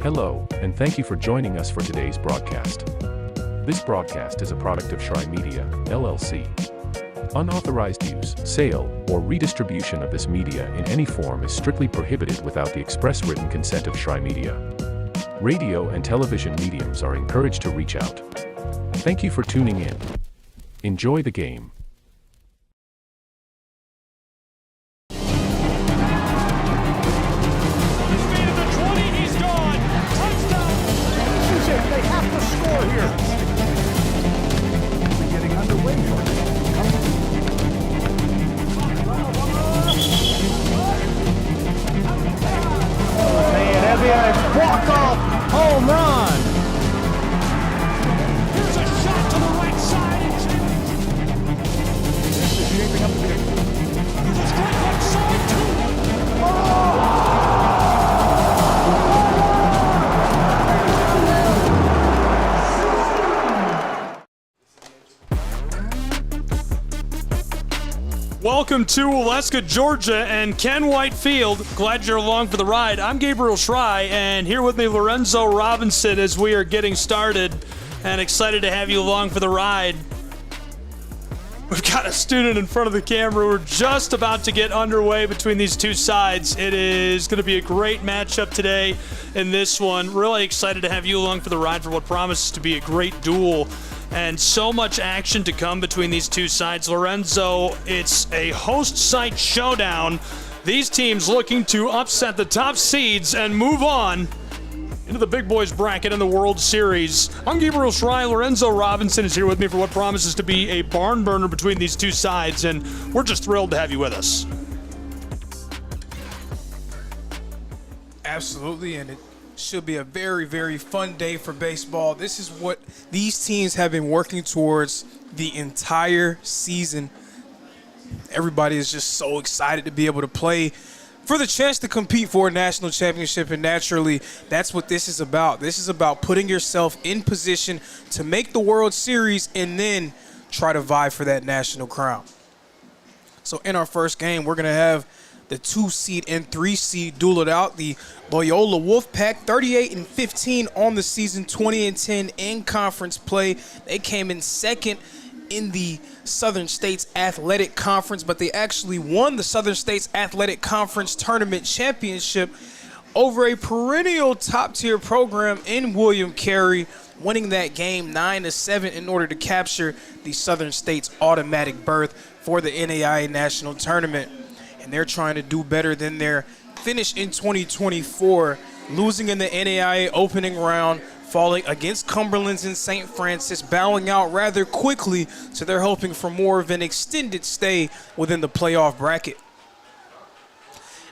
Hello, and thank you for joining us for today's broadcast. This broadcast is a product of Shry Media, LLC. Unauthorized use, sale, or redistribution of this media in any form is strictly prohibited without the express written consent of Shry Media. Radio and television mediums are encouraged to reach out. Thank you for tuning in. Enjoy the game. They have to score here. We're getting underway for it. Man, walk-off home run. Here's a shot to the right side. This is shaping up to be Here's a strike left side, too. Welcome to Waleska, Georgia, and Ken White Field. Glad you're along for the ride. I'm Gabriel Shry, and here with me, Lorenzo Robinson, as we are getting started, and excited to have you along for the ride. We've got a student in front of the camera. We're just about to get underway between these two sides. It is going to be a great matchup today in this one. Really excited to have you along for the ride for what promises to be a great duel. And so much action to come between these two sides. Lorenzo, it's a host site showdown. These teams looking to upset the top seeds and move on into the big boys bracket in the World Series. I'm Gabriel Shry. Lorenzo Robinson is here with me for what promises to be a barn burner between these two sides, and we're just thrilled to have you with us. Absolutely, and it should be a very, very fun day for baseball. This is what these teams have been working towards the entire season. Everybody is just so excited to be able to play for the chance to compete for a national championship, and naturally, that's what this is about. This is about putting yourself in position to make the World Series and then try to vie for that national crown. So in our first game, we're going to have the 2 seed and 3 seed duel it out. The Loyola Wolfpack, 38-15 on the season, 20-10 in conference play. They came in second in the Southern States Athletic Conference, but they actually won the Southern States Athletic Conference Tournament Championship over a perennial top-tier program in William Carey, winning that game 9-7 in order to capture the Southern States automatic berth for the NAIA National Tournament. And they're trying to do better than their finish in 2024, losing in the NAIA opening round, falling against Cumberland's in St. Francis, bowing out rather quickly, so they're hoping for more of an extended stay within the playoff bracket.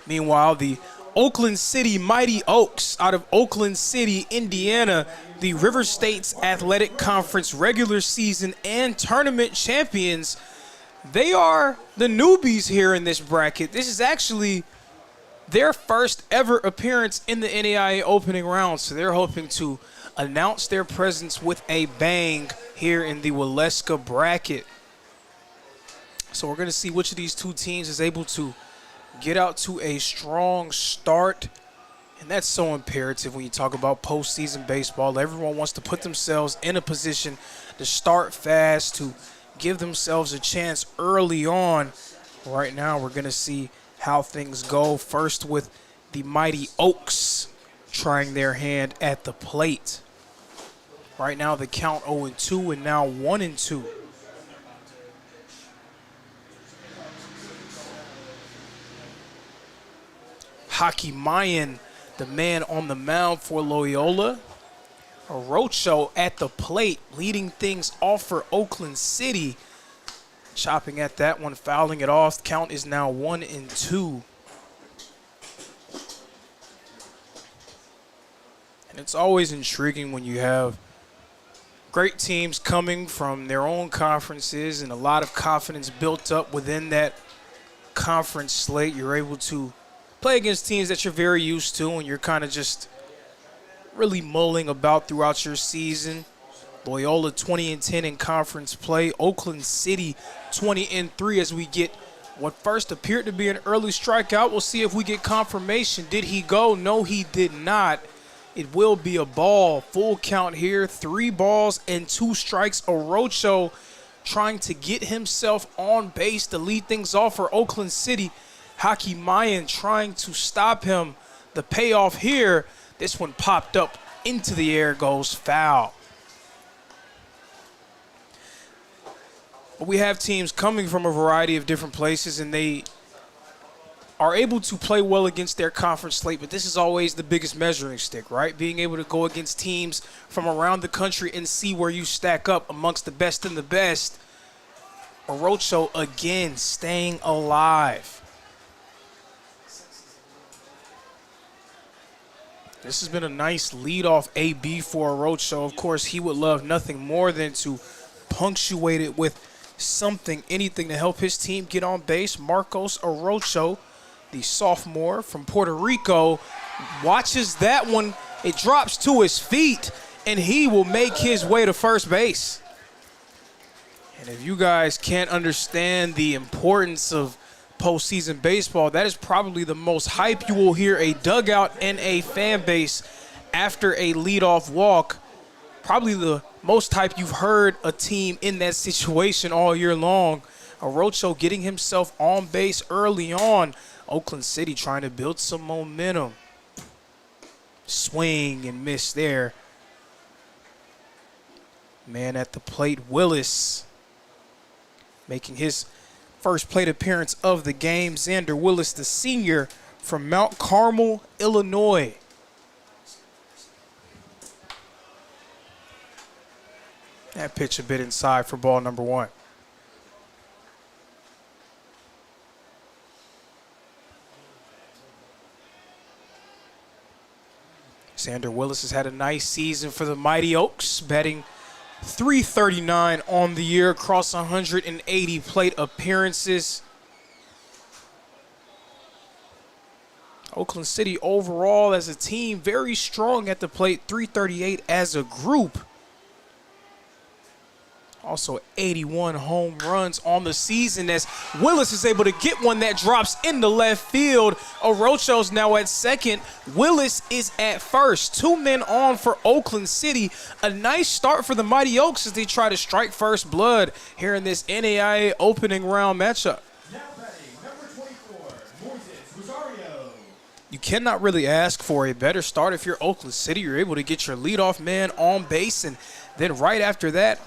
Meanwhile, the Oakland City Mighty Oaks out of Oakland City, Indiana, the River States Athletic Conference regular season and tournament champions, they are the newbies here in this bracket. This is actually their first ever appearance in the NAIA opening round, so they're hoping to announce their presence with a bang here in the Waleska bracket. So we're going to see which of these two teams is able to get out to a strong start, and that's so imperative when you talk about postseason baseball. Everyone wants to put themselves in a position to start fast, to give themselves a chance early on. Right now, we're going to see how things go. First with the Mighty Oaks trying their hand at the plate. Right now, the count 0-2 and now 1-2. Hockey Mayan, the man on the mound for Loyola. Rocho at the plate, leading things off for Oakland City. Chopping at that one, fouling it off. Count is now 1-2. And it's always intriguing when you have great teams coming from their own conferences and a lot of confidence built up within that conference slate. You're able to play against teams that you're very used to, and you're kind of just really mulling about throughout your season. Loyola 20-10 in conference play. Oakland City 20-3 as we get what first appeared to be an early strikeout. We'll see if we get confirmation. Did he go? No, he did not. It will be a ball. Full count here. 3 balls and 2 strikes. Orocho trying to get himself on base to lead things off for Oakland City. Haki Mayan trying to stop him. The payoff here. This one popped up into the air, goes foul. But we have teams coming from a variety of different places, and they are able to play well against their conference slate, but this is always the biggest measuring stick, right? Being able to go against teams from around the country and see where you stack up amongst the best and the best. Orocho again staying alive. This has been a nice leadoff AB for Orocho. Of course, he would love nothing more than to punctuate it with something, anything to help his team get on base. Marcos Orocho, the sophomore from Puerto Rico, watches that one. It drops to his feet, and he will make his way to first base. And if you guys can't understand the importance of postseason baseball, that is probably the most hype you will hear a dugout and a fan base after a leadoff walk. Probably the most hype you've heard a team in that situation all year long. Orocho getting himself on base early on. Oakland City trying to build some momentum. Swing and miss there. Man at the plate, Willis, making his first plate appearance of the game. Xander Willis, the senior from Mount Carmel, Illinois. That pitch a bit inside for ball number 1. Xander Willis has had a nice season for the Mighty Oaks, batting .339 on the year across 180 plate appearances. Oakland City overall as a team very strong at the plate, .338 as a group. Also 81 home runs on the season as Willis is able to get one that drops into left field. Orocho's now at second. Willis is at first. 2 men on for Oakland City. A nice start for the Mighty Oaks as they try to strike first blood here in this NAIA opening round matchup. Now batting, number 24, Moises Rosario. You cannot really ask for a better start if you're Oakland City. You're able to get your leadoff man on base, and then right after that,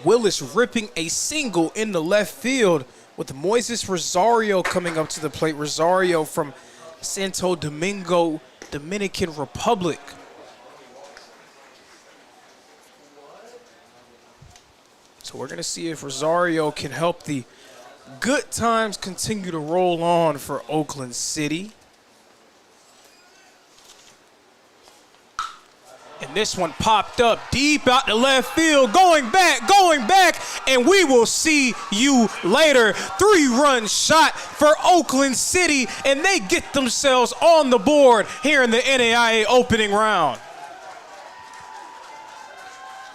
Willis ripping a single in the left field with Moises Rosario coming up to the plate. Rosario from Santo Domingo, Dominican Republic. So we're going to see if Rosario can help the good times continue to roll on for Oakland City. And this one popped up deep out the left field, going back, and we will see you later. 3-run shot for Oakland City, and they get themselves on the board here in the NAIA opening round.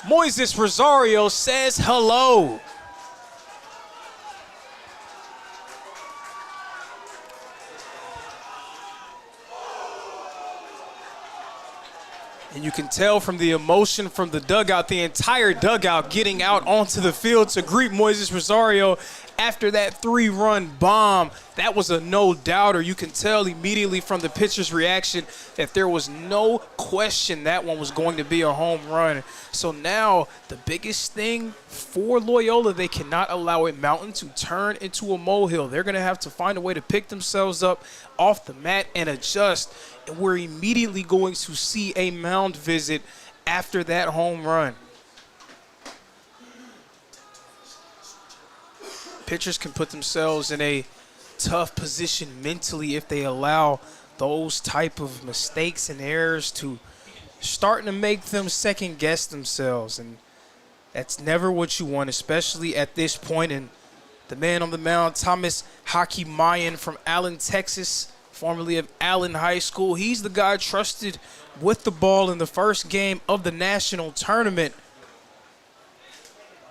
Moises Rosario says hello. And you can tell from the emotion from the dugout, the entire dugout getting out onto the field to greet Moises Rosario after that 3-run bomb. That was a no-doubter. You can tell immediately from the pitcher's reaction that there was no question that one was going to be a home run. So now the biggest thing for Loyola, they cannot allow a mountain to turn into a molehill. They're going to have to find a way to pick themselves up off the mat and adjust. And we're immediately going to see a mound visit after that home run. Pitchers can put themselves in a tough position mentally if they allow those type of mistakes and errors to starting to make them second guess themselves. And that's never what you want, especially at this point. And the man on the mound, Thomas Haki Mayan from Allen, Texas, formerly of Allen High School. He's the guy trusted with the ball in the first game of the national tournament.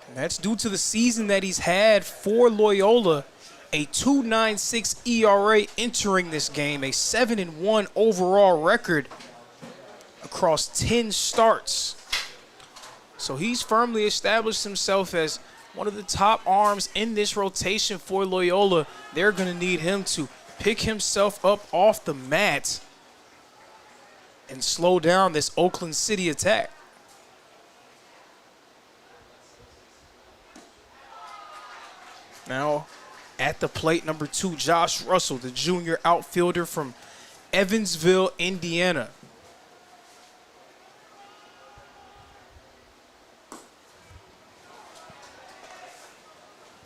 And that's due to the season that he's had for Loyola. A 2.96 ERA entering this game, a 7-1 overall record. across 10 starts. So he's firmly established himself as one of the top arms in this rotation for Loyola. They're going to need him to pick himself up off the mat and slow down this Oakland City attack. Now at the plate, number 2, Josh Russell, the junior outfielder from Evansville, Indiana.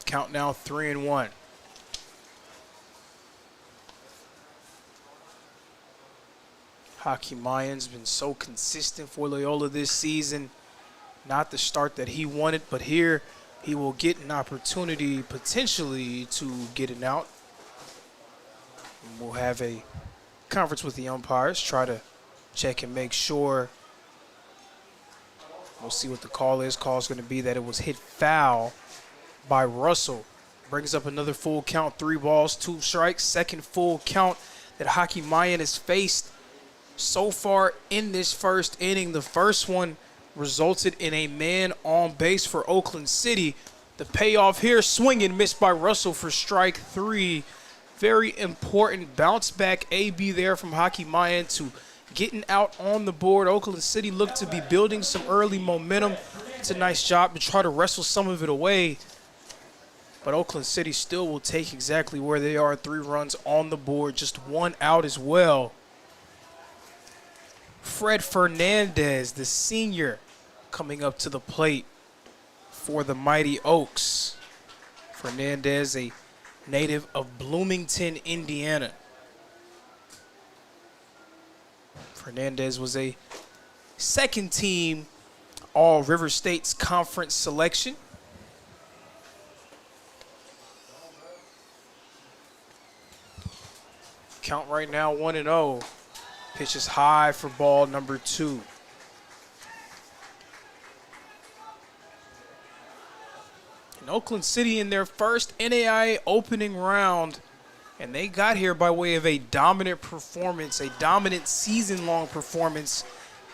Count now 3-1. Haki Mayan's been so consistent for Loyola this season. Not the start that he wanted, but here he will get an opportunity potentially to get an out. And we'll have a conference with the umpires, try to check and make sure. We'll see what the call is. Call is going to be that it was hit foul by Russell. Brings up another full count, 3 balls, 2 strikes. Second full count that Haki Mayan has faced so far in this first inning. The first one resulted in a man on base for Oakland City. The payoff here, swing and miss by Russell for strike 3. Very important bounce back AB there from Haki Mayan to getting out on the board. Oakland City looked to be building some early momentum. It's a nice job to try to wrestle some of it away. But Oakland City still will take exactly where they are. 3 runs on the board, just 1 out as well. Fred Fernandez, the senior, coming up to the plate for the Mighty Oaks. Fernandez, a native of Bloomington, Indiana. Fernandez was a second-team All-River States Conference selection. Count right now 1-0. Pitch is high for ball number 2. And Oakland City in their first NAIA opening round, and they got here by way of a dominant performance, a dominant season-long performance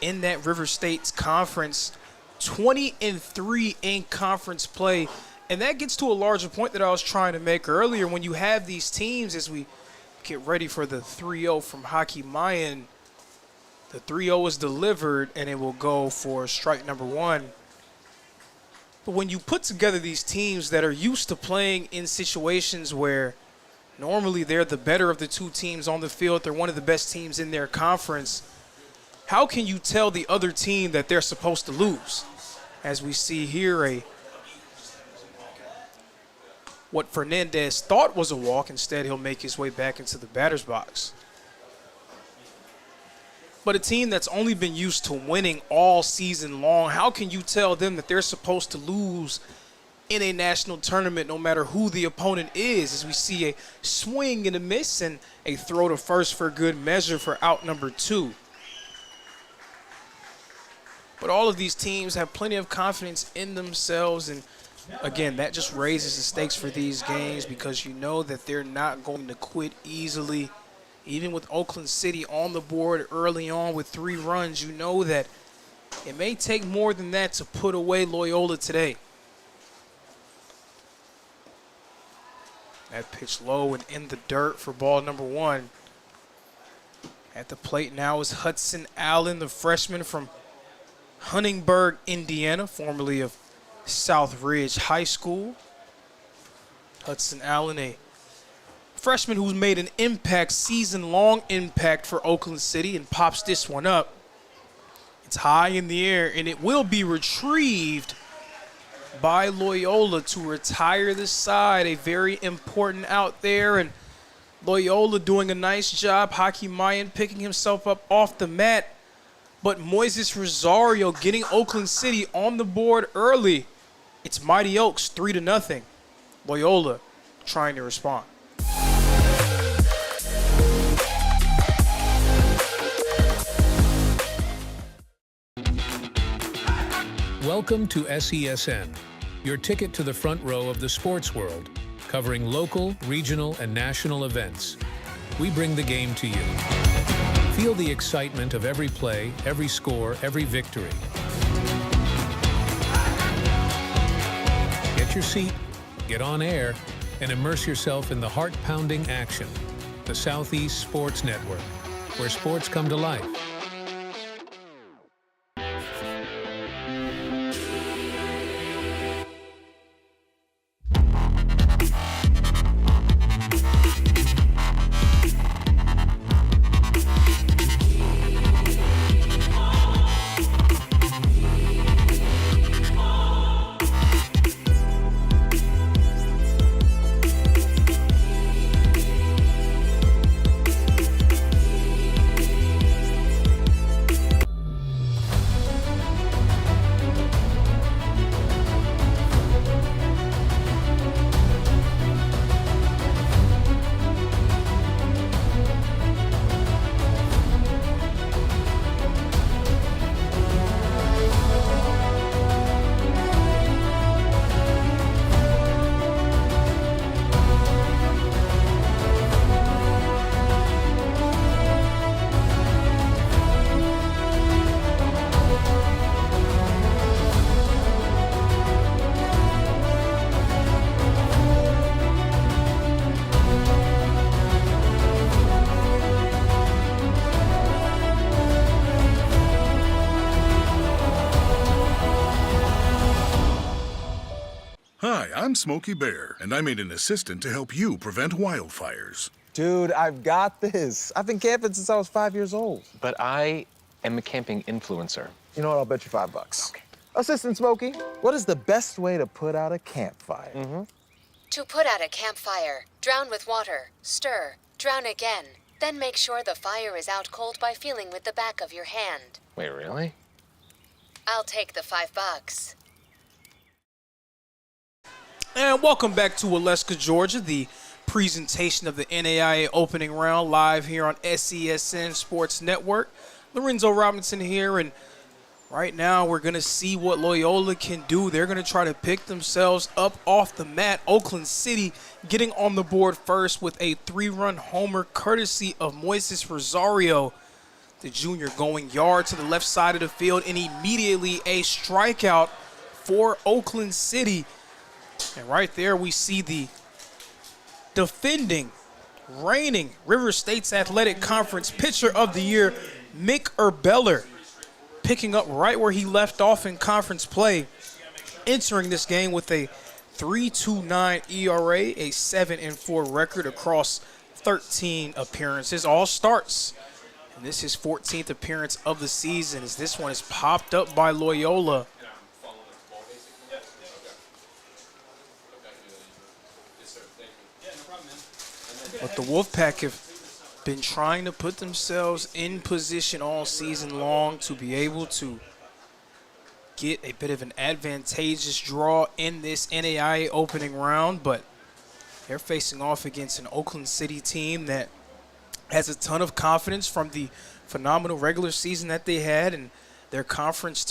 in that River States Conference. 20-3 in conference play. And that gets to a larger point that I was trying to make earlier. When you have these teams, as we get ready for the 3-0 from Haki Mayan, the 3-0 is delivered, and it will go for strike number 1. But when you put together these teams that are used to playing in situations where normally they're the better of the 2 teams on the field, they're one of the best teams in their conference, how can you tell the other team that they're supposed to lose? As we see here, what Fernandez thought was a walk, instead he'll make his way back into the batter's box. But a team that's only been used to winning all season long, how can you tell them that they're supposed to lose in a national tournament no matter who the opponent is? As we see a swing and a miss and a throw to first for good measure for out number 2. But all of these teams have plenty of confidence in themselves, and again, that just raises the stakes for these games because you know that they're not going to quit easily. Even with Oakland City on the board early on with 3 runs, you know that it may take more than that to put away Loyola today. That pitch low and in the dirt for ball number 1. At the plate now is Hudson Allen, the freshman from Huntingburg, Indiana, formerly of South Ridge High School. Hudson Allen, a freshman who's made an impact, season-long impact for Oakland City, and pops this one up. It's high in the air, and it will be retrieved by Loyola to retire the side. A very important out there, and Loyola doing a nice job. Haki Mayan picking himself up off the mat, but Moises Rosario getting Oakland City on the board early. It's Mighty Oaks 3-0. Loyola trying to respond. Welcome to SESN, your ticket to the front row of the sports world, covering local, regional, and national events. We bring the game to you. Feel the excitement of every play, every score, every victory. Get your seat, get on air, and immerse yourself in the heart-pounding action. The Southeast Sports Network, where sports come to life. Hi, I'm Smokey Bear, and I made an assistant to help you prevent wildfires. Dude, I've got this. I've been camping since I was 5 years old. But I am a camping influencer. You know what? I'll bet you $5. Okay. Assistant Smokey, what is the best way to put out a campfire? To put out a campfire, drown with water, stir, drown again. Then make sure the fire is out cold by feeling with the back of your hand. Wait, really? I'll take the $5. And welcome back to Waleska, Georgia, the presentation of the NAIA opening round live here on SESN Sports Network. Lorenzo Robinson here, and right now we're going to see what Loyola can do. They're going to try to pick themselves up off the mat. Oakland City getting on the board first with a 3-run homer courtesy of Moises Rosario, the junior, going yard to the left side of the field, and immediately a strikeout for Oakland City. And right there we see the defending, reigning River State's Athletic Conference Pitcher of the Year, Mick Erbeller, picking up right where he left off in conference play, entering this game with a 3.29 ERA, a 7-4 record across 13 appearances, all starts. And this is his 14th appearance of the season, as this one is popped up by Loyola. But the Wolfpack have been trying to put themselves in position all season long to be able to get a bit of an advantageous draw in this NAIA opening round, but they're facing off against an Oakland City team that has a ton of confidence from the phenomenal regular season that they had, and their conference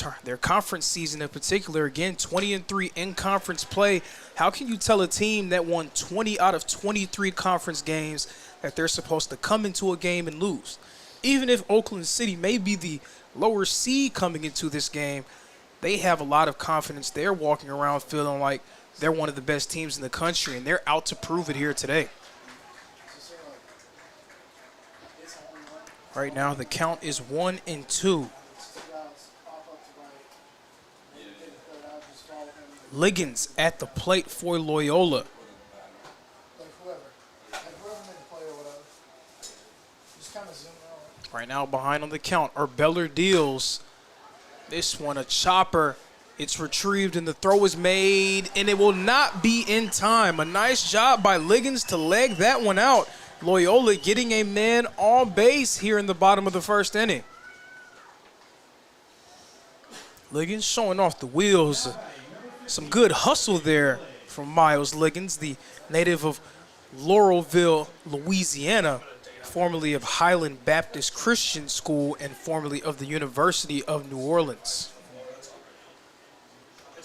season in particular. Again, 20-3 in conference play. How can you tell a team that won 20 out of 23 conference games that they're supposed to come into a game and lose? Even if Oakland City may be the lower seed coming into this game, they have a lot of confidence. They're walking around feeling like they're one of the best teams in the country, and they're out to prove it here today. Right now, the count is 1-2. Liggins at the plate for Loyola. Right now behind on the count, Erbeller deals. This one a chopper. It's retrieved and the throw is made, and it will not be in time. A nice job by Liggins to leg that one out. Loyola getting a man on base here in the bottom of the first inning. Liggins showing off the wheels. Some good hustle there from Miles Liggins, the native of Laurelville, Louisiana, formerly of Highland Baptist Christian School and formerly of the University of New Orleans.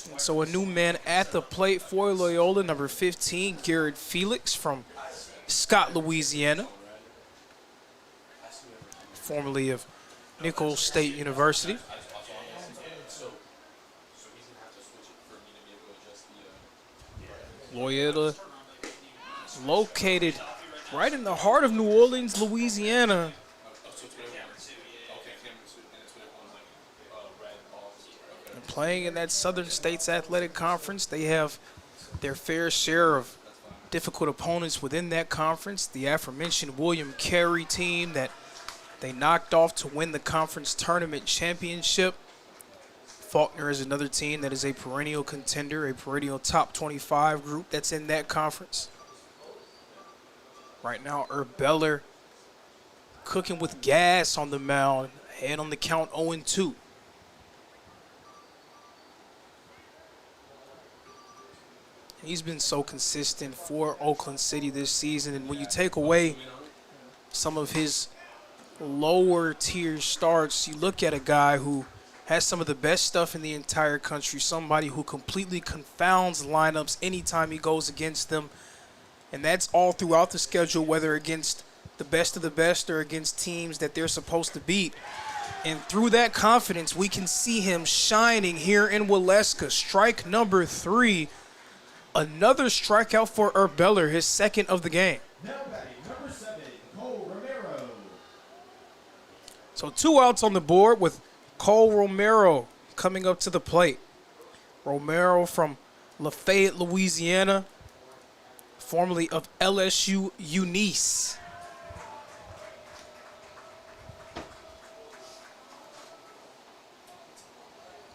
And so a new man at the plate for Loyola, number 15, Garrett Felix from Scott, Louisiana. formerly of Nicholls State University. Loyola, located right in the heart of New Orleans, Louisiana. And playing in that Southern States Athletic Conference, they have their fair share of difficult opponents within that conference. The aforementioned William Carey team that they knocked off to win the conference tournament championship. Faulkner is another team that is a perennial contender, a perennial top 25 group that's in that conference. Right now, Herb Beller cooking with gas on the mound, ahead on the count 0-2. He's been so consistent for Oakland City this season, and when you take away some of his lower tier starts, you look at a guy who has some of the best stuff in the entire country, somebody who completely confounds lineups anytime he goes against them. And that's all throughout the schedule, whether against the best of the best or against teams that they're supposed to beat. And through that confidence, we can see him shining here in Waleska. Strike number 3. Another strikeout for Herb Beller, his second of the game. Now batting number 7, Cole Romero. So 2 outs on the board with Cole Romero coming up to the plate. Romero from Lafayette, Louisiana, formerly of LSU Eunice.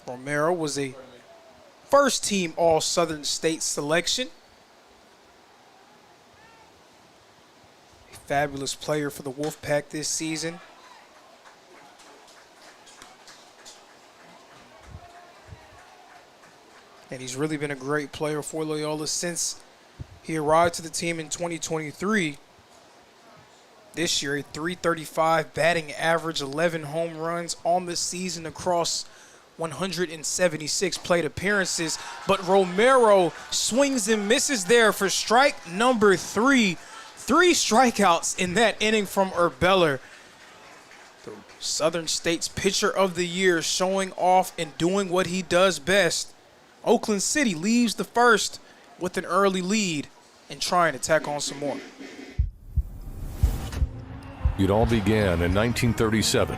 Romero was a first-team All-Southern State selection. A fabulous player for the Wolfpack this season. And he's really been a great player for Loyola since he arrived to the team in 2023. This year, a .335 batting average, 11 home runs on the season across 176 plate appearances. But Romero swings and misses there for strike number 3. 3 strikeouts in that inning from Herb Beller. The Southern State's pitcher of the year, showing off and doing what he does best. Oakland City leaves the first with an early lead and trying to tack on some more. It all began in 1937.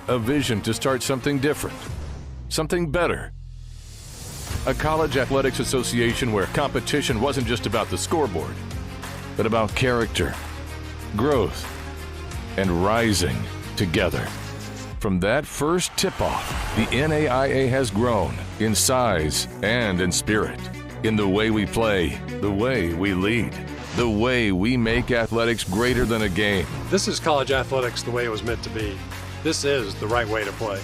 A vision to start something different, something better. A college athletics association where competition wasn't just about the scoreboard, but about character, growth, and rising together. From that first tip-off, the NAIA has grown in size and in spirit, in the way we play, the way we lead, the way we make athletics greater than a game. This is college athletics the way it was meant to be. This is the right way to play.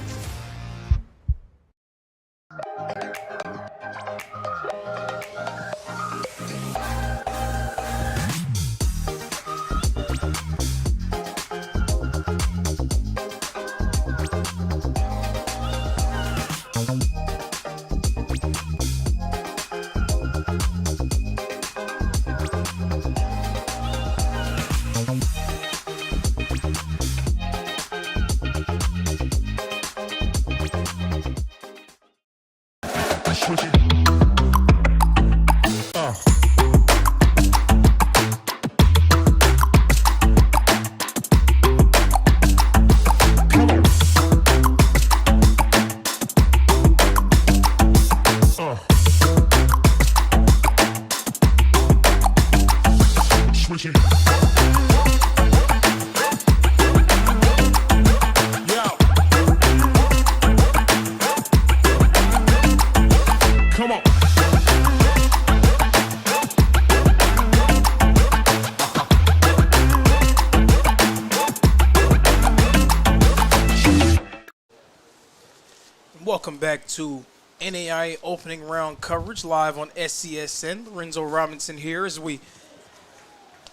Welcome back to NAIA opening round coverage live on SCSN. Lorenzo Robinson here as we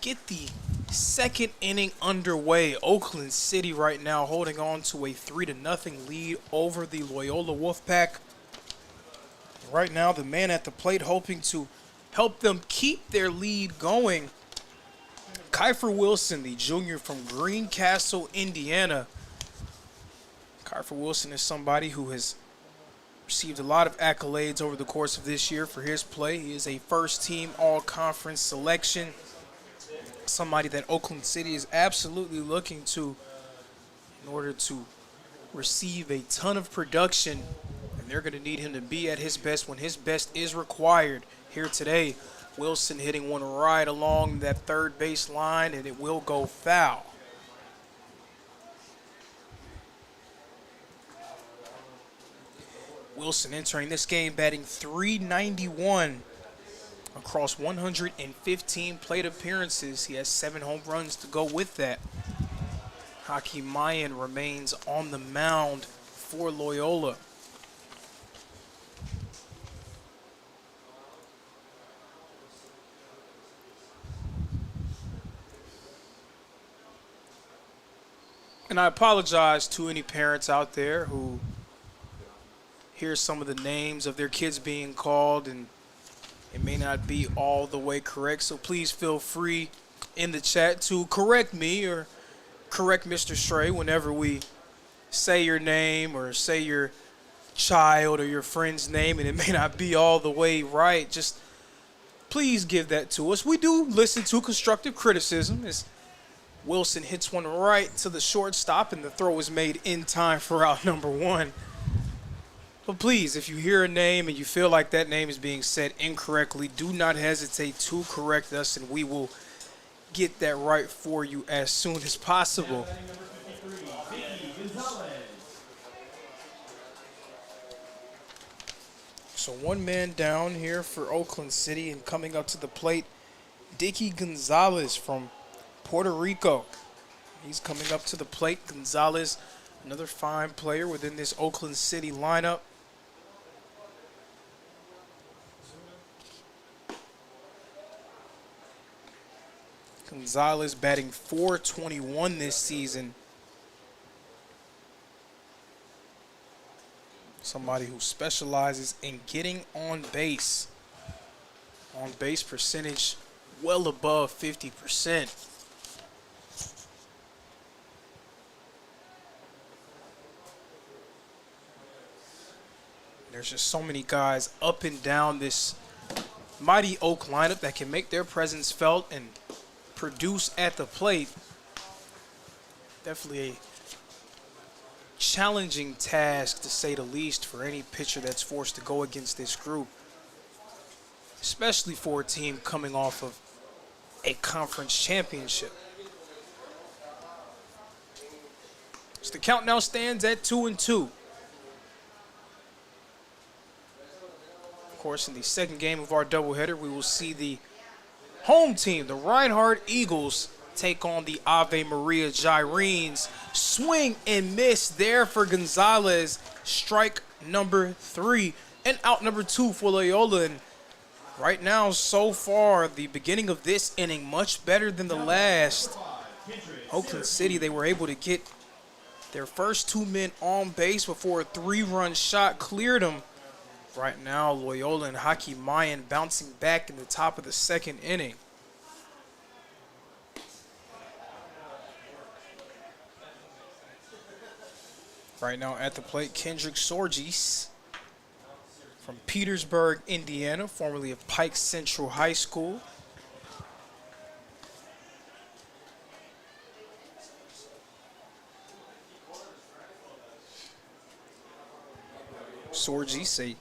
get the second inning underway. Oakland City right now holding on to a 3-0 lead over the Loyola Wolfpack. Right now, the man at the plate hoping to help them keep their lead going Kiefer Wilson, the junior from Greencastle, Indiana. Kiefer Wilson is somebody who has received a lot of accolades over the course of this year for his play. He is a first-team all-conference selection, somebody that Oakland City is absolutely looking to in order to receive a ton of production, and they're going to need him to be at his best when his best is required here today. Wilson hitting one right along that third base line, and it will go foul. Wilson entering this game batting .391 across 115 plate appearances. He has 7 home runs to go with that. Haki Mayan remains on the mound for Loyola. And I apologize to any parents out there who hear some of the names of their kids being called and it may not be all the way correct. So please feel free in the chat to correct me or correct Mr. Stray whenever we say your name or say your child or your friend's name and it may not be all the way right. Just please give that to us. We do listen to constructive criticism as Wilson hits one right to the shortstop and the throw is made in time for out number 1. But please, if you hear a name and you feel like that name is being said incorrectly, do not hesitate to correct us and we will get that right for you as soon as possible. So 1 man down here for Oakland City, and coming up to the plate, Dicky Gonzalez from Puerto Rico. He's coming up to the plate. Gonzalez, another fine player within this Oakland City lineup. Gonzalez batting .421 this season. Somebody who specializes in getting on base. On base percentage well above 50%. There's just so many guys up and down this mighty Oak lineup that can make their presence felt and produce at the plate. Definitely a challenging task, to say the least, for any pitcher that's forced to go against this group, especially for a team coming off of a conference championship. So the count now stands at 2-2. Of course, in the second game of our doubleheader, we will see the home team, the Reinhardt Eagles, take on the Ave Maria Gyrenes. Swing and miss there for Gonzalez. Strike number 3 and out number 2 for Loyola. And right now, so far, the beginning of this inning much better than the last. Oakland City, they were able to get their first 2 men on base before a 3-run shot cleared them. Right now, Loyola and Haki Mayan bouncing back in the top of the second inning. Right now at the plate, Kendrick Sorgis from Petersburg, Indiana, formerly of Pike Central High School. Sorgis,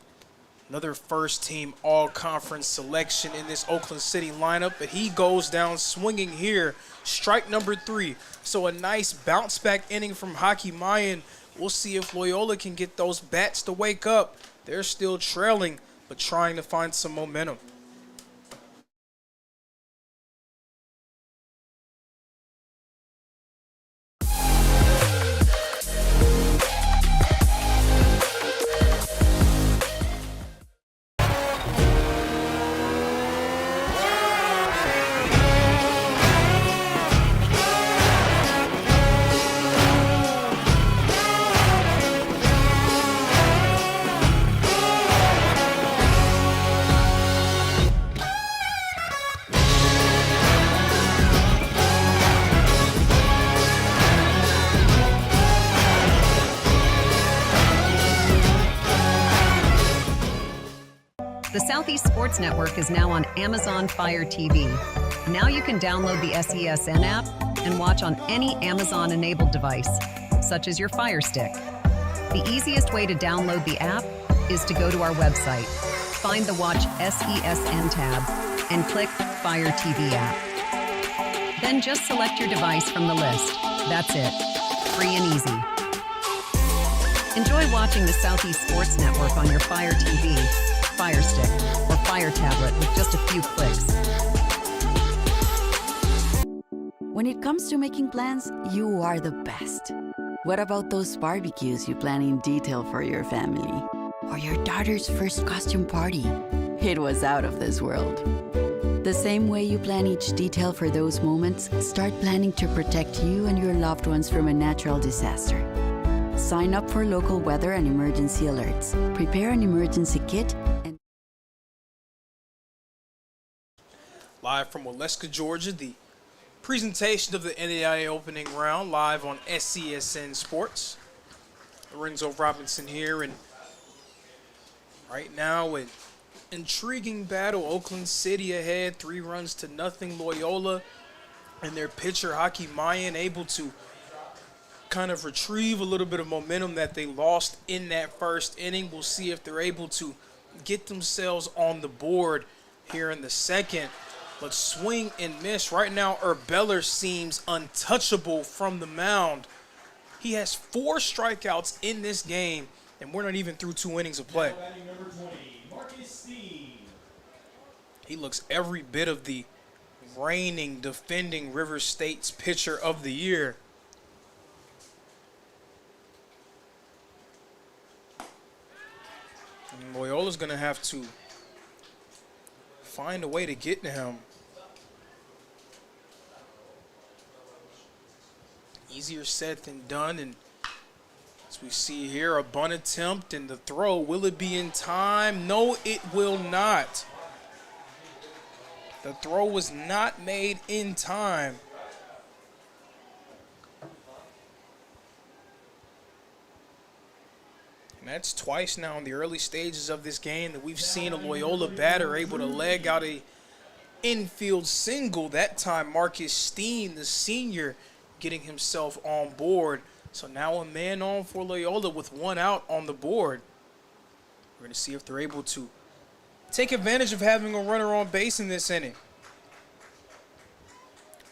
another first-team all-conference selection in this Oakland City lineup, but he goes down swinging here. Strike number 3. So a nice bounce-back inning from Haki Mayan. We'll see if Loyola can get those bats to wake up. They're still trailing, but trying to find some momentum. The Southeast Sports Network is now on Amazon Fire TV. Now you can download the SESN app and watch on any Amazon-enabled device, such as your Fire Stick. The easiest way to download the app is to go to our website, find the Watch SESN tab, and click Fire TV app. Then just select your device from the list. That's it. Free and easy. Enjoy watching the Southeast Sports Network on your Fire TV, Fire Stick, or Fire tablet with just a few clicks. When it comes to making plans, you are the best. What about those barbecues you plan in detail for your family? Or your daughter's first costume party? It was out of this world. The same way you plan each detail for those moments, start planning to protect you and your loved ones from a natural disaster. Sign up for local weather and emergency alerts. Prepare an emergency kit and... Live from Waleska, Georgia, the presentation of the NCAA opening round live on SESN Sports. Lorenzo Robinson here, and right now an intriguing battle. Oakland City ahead, 3-0. Loyola and their pitcher Haki Mayan able to kind of retrieve a little bit of momentum that they lost in that first inning. We'll see if they're able to get themselves on the board here in the second. But swing and miss. Right now, Beller seems untouchable from the mound. He has 4 strikeouts in this game, and we're not even through 2 innings of play. He looks every bit of the reigning, defending River State's pitcher of the year. And Loyola's going to have to find a way to get to him. Easier said than done, and as we see here, a bunt attempt and the throw. Will it be in time? No, it will not. The throw was not made in time. And that's twice now in the early stages of this game that we've seen a Loyola batter able to leg out a infield single. That time, Marcus Steen, the senior, getting himself on board. So now a man on for Loyola with 1 out on the board. We're going to see if they're able to take advantage of having a runner on base in this inning.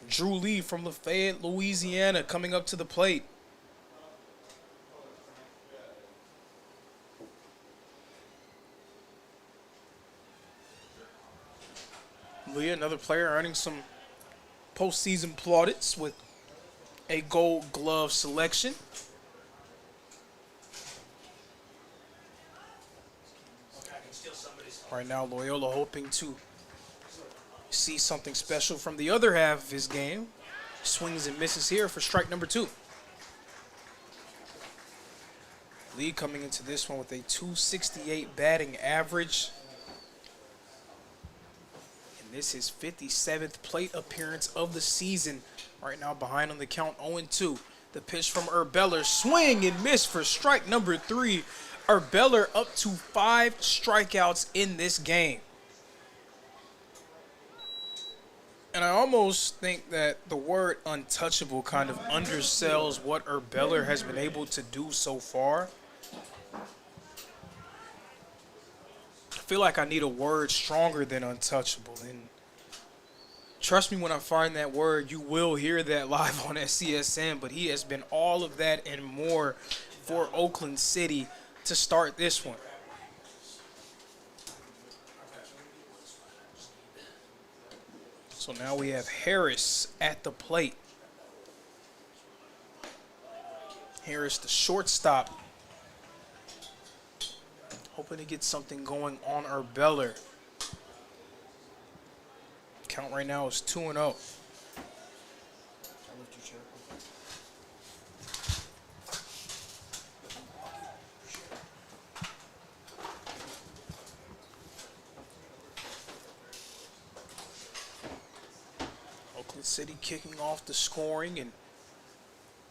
Drew Lee from Lafayette, Louisiana, coming up to the plate. Lee, another player earning some postseason plaudits with a Gold Glove selection. Right now, Loyola hoping to see something special from the other half of his game. Swings and misses here for strike number 2. Lee coming into this one with a .268 batting average. And this is 57th plate appearance of the season. Right now behind on the count, 0-2. The pitch from Beller, swing and miss for strike number 3. Beller up to 5 strikeouts in this game. And I almost think that the word untouchable kind of undersells what Beller has been able to do so far. I feel like I need a word stronger than untouchable. And trust me when I find that word, you will hear that live on SESN. But he has been all of that and more for Oakland City to start this one. So now we have Harris at the plate. Harris, the shortstop, hoping to get something going on Beller. Count right now is 2-0. Oakland City kicking off the scoring, and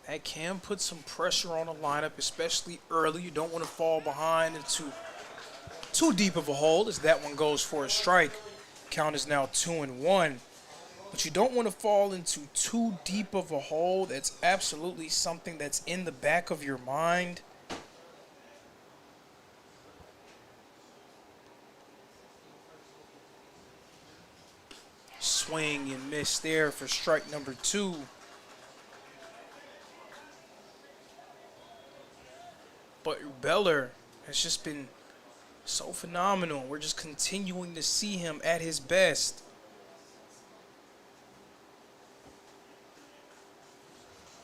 that can put some pressure on the lineup, especially early. You don't want to fall behind into too deep of a hole, as that one goes for a strike. Count is now 2-1. But you don't want to fall into too deep of a hole. That's absolutely something that's in the back of your mind. Swing and miss there for strike number 2. But Beller has just been so phenomenal. We're just continuing to see him at his best.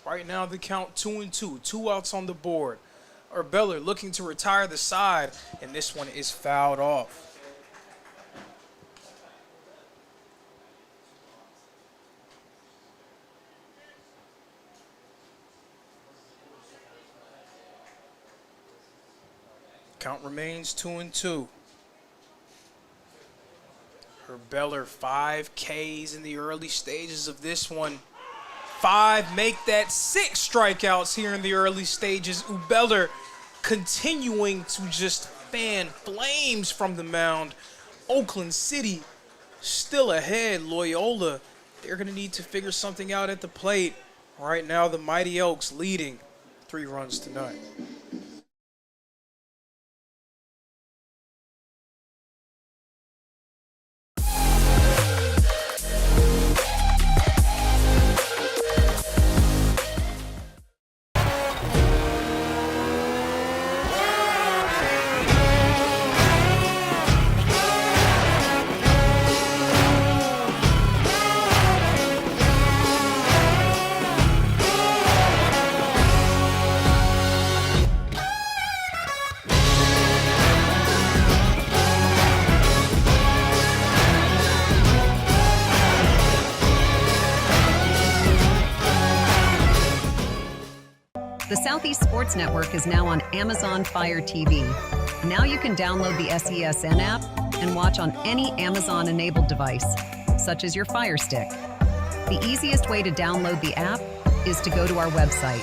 Right now, the count 2-2. 2 outs on the board. Beller looking to retire the side, and this one is fouled off. Count remains 2-2. Beller 5 Ks in the early stages of this one. 5 make that 6 strikeouts here in the early stages. Beller continuing to just fan flames from the mound. Oakland City still ahead. Loyola, they're going to need to figure something out at the plate. Right now, the Mighty Oaks leading 3-0. The Southeast Sports Network is now on Amazon Fire TV. Now you can download the SESN app and watch on any Amazon-enabled device, such as your Fire Stick. The easiest way to download the app is to go to our website,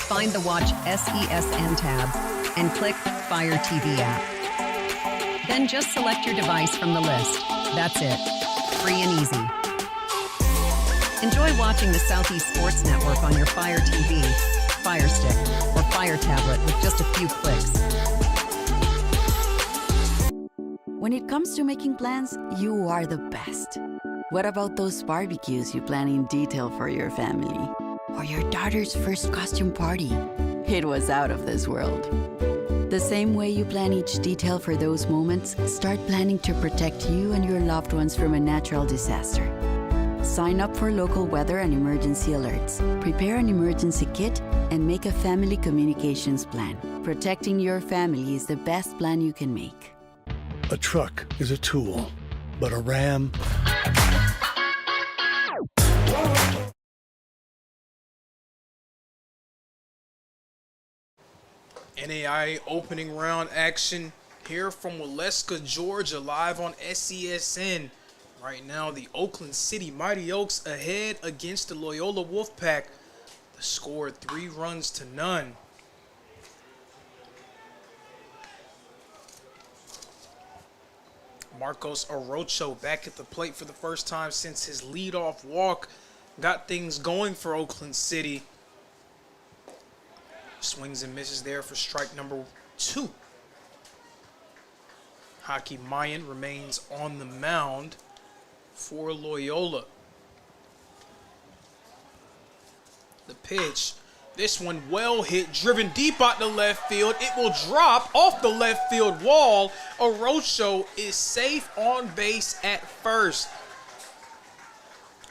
find the Watch SESN tab, and click Fire TV app. Then just select your device from the list. That's it. Free and easy. Enjoy watching the Southeast Sports Network on your Fire TV, Fire Stick, or Fire Tablet with just a few clicks. When it comes to making plans, you are the best. What about those barbecues you plan in detail for your family? Or your daughter's first costume party? It was out of this world. The same way you plan each detail for those moments, start planning to protect you and your loved ones from a natural disaster. Sign up for local weather and emergency alerts. Prepare an emergency kit and make a family communications plan. Protecting your family is the best plan you can make. A truck is a tool, but a Ram... NAIA opening round action here from Waleska, Georgia, live on SESN. Right now, the Oakland City Mighty Oaks ahead against the Loyola Wolfpack. The score 3-0. Marcos Orocho back at the plate for the first time since his leadoff walk got things going for Oakland City. Swings and misses there for strike number 2. Hockey Mayan remains on the mound for Loyola. The pitch, this one well hit, driven deep out the left field. It will drop off the left field wall. Orocho is safe on base at first.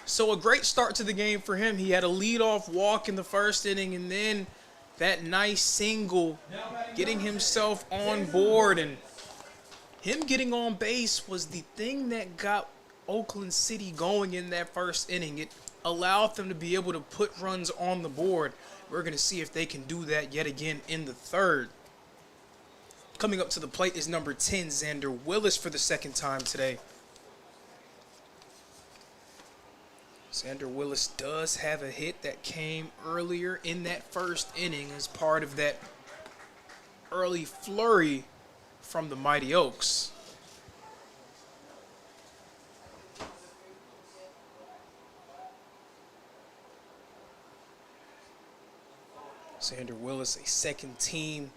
So a great start to the game for him. He had a leadoff walk in the first inning, and then that nice single, getting himself on board, and him getting on base was the thing that got Oakland City going in that first inning. It allowed them to be able to put runs on the board. We're going to see if they can do that yet again in the third. Coming up to the plate is number 10, Xander Willis, for the second time today. Xander Willis does have a hit that came earlier in that first inning as part of that early flurry from the Mighty Oaks. Xander Willis, a second-team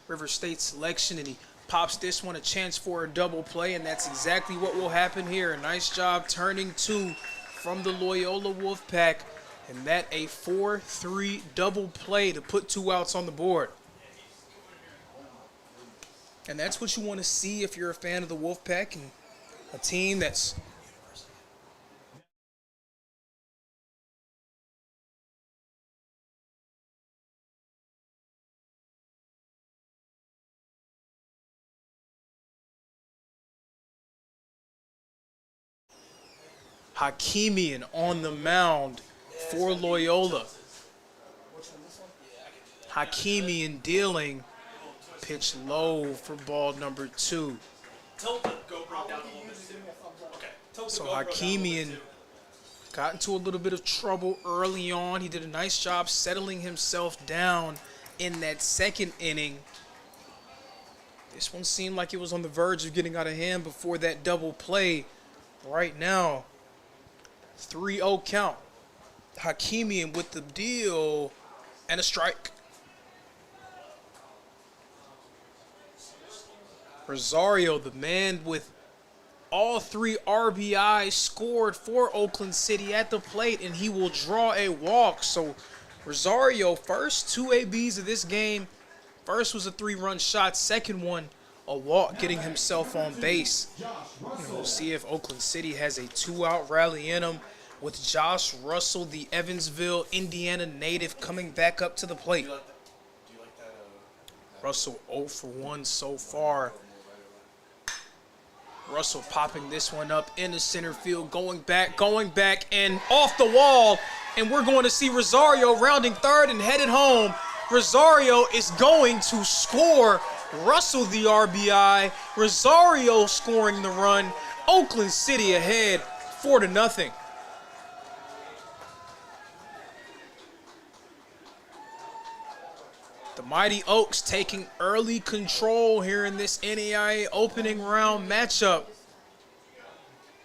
River State selection, and he pops this one, a chance for a double play, and that's exactly what will happen here. A nice job turning two from the Loyola Wolfpack, and that a 4-3 double play to put 2 outs on the board. And that's what you want to see if you're a fan of the Wolfpack and a team that's Hakimian on the mound for Loyola. Hakimian dealing, pitch low for ball number 2. So Hakimian got into a little bit of trouble early on. He did a nice job settling himself down in that second inning. This one seemed like it was on the verge of getting out of hand before that double play. Right now, 3-0 count. Hakimian with the deal and a strike. Rosario, the man with all 3 RBIs, scored for Oakland City at the plate, and he will draw a walk. So Rosario, first 2 ABs of this game. First was a 3-run shot. Second one, a walk, getting himself on base. And we'll see if Oakland City has a 2-out rally in him with Josh Russell, the Evansville, Indiana native, coming back up to the plate. Russell 0 for 1 so far. Russell popping this one up in the center field, going back, and off the wall. And we're going to see Rosario rounding third and headed home. Rosario is going to score. Russell the RBI. Rosario scoring the run. Oakland City ahead 4-0. The Mighty Oaks taking early control here in this NAIA opening round matchup,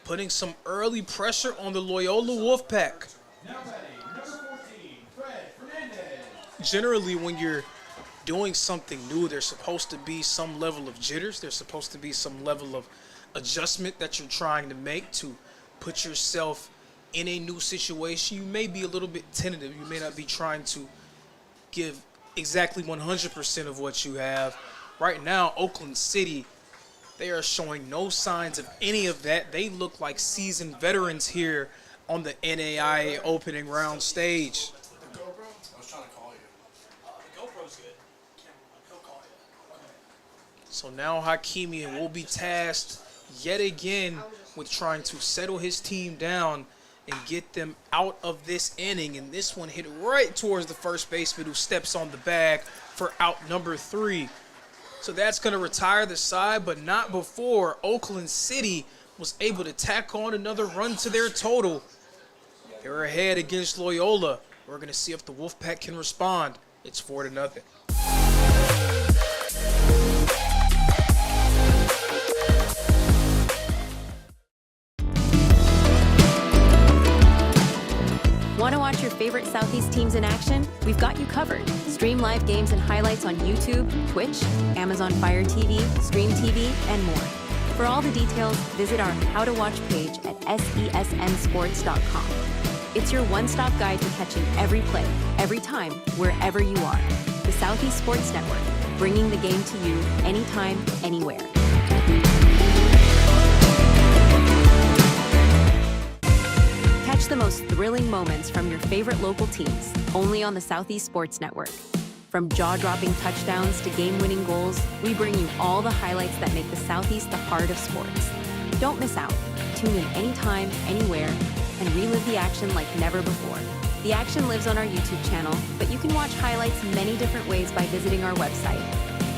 putting some early pressure on the Loyola Wolfpack. Now ready, number 14, Fred Fernandez. Generally, when you're doing something new, there's supposed to be some level of jitters. There's supposed to be some level of adjustment that you're trying to make to put yourself in a new situation. You may be a little bit tentative. You may not be trying to give exactly 100% of what you have. Right now, Oakland City, they are showing no signs of any of that. They look like seasoned veterans here on the NAIA opening round stage. The GoPro? I was trying to call you. The GoPro's good. He'll call you. So now Hakimian will be tasked yet again with trying to settle his team down and get them out of this inning. And this one hit right towards the first baseman, who steps on the bag for out number 3. So that's going to retire the side, but not before Oakland City was able to tack on another run to their total. They're ahead against Loyola. We're going to see if the Wolfpack can respond. It's 4-0. Want to watch your favorite Southeast teams in action? We've got you covered. Stream live games and highlights on YouTube, Twitch, Amazon Fire TV, Stream TV, and more. For all the details, visit our How to Watch page at sesnsports.com. It's your one-stop guide to catching every play, every time, wherever you are. The Southeast Sports Network, bringing the game to you anytime, anywhere. Catch the most thrilling moments from your favorite local teams, only on the Southeast Sports Network. From jaw-dropping touchdowns to game-winning goals, we bring you all the highlights that make the Southeast the heart of sports. Don't miss out. Tune in anytime, anywhere, and relive the action like never before. The action lives on our YouTube channel, but you can watch highlights many different ways by visiting our website.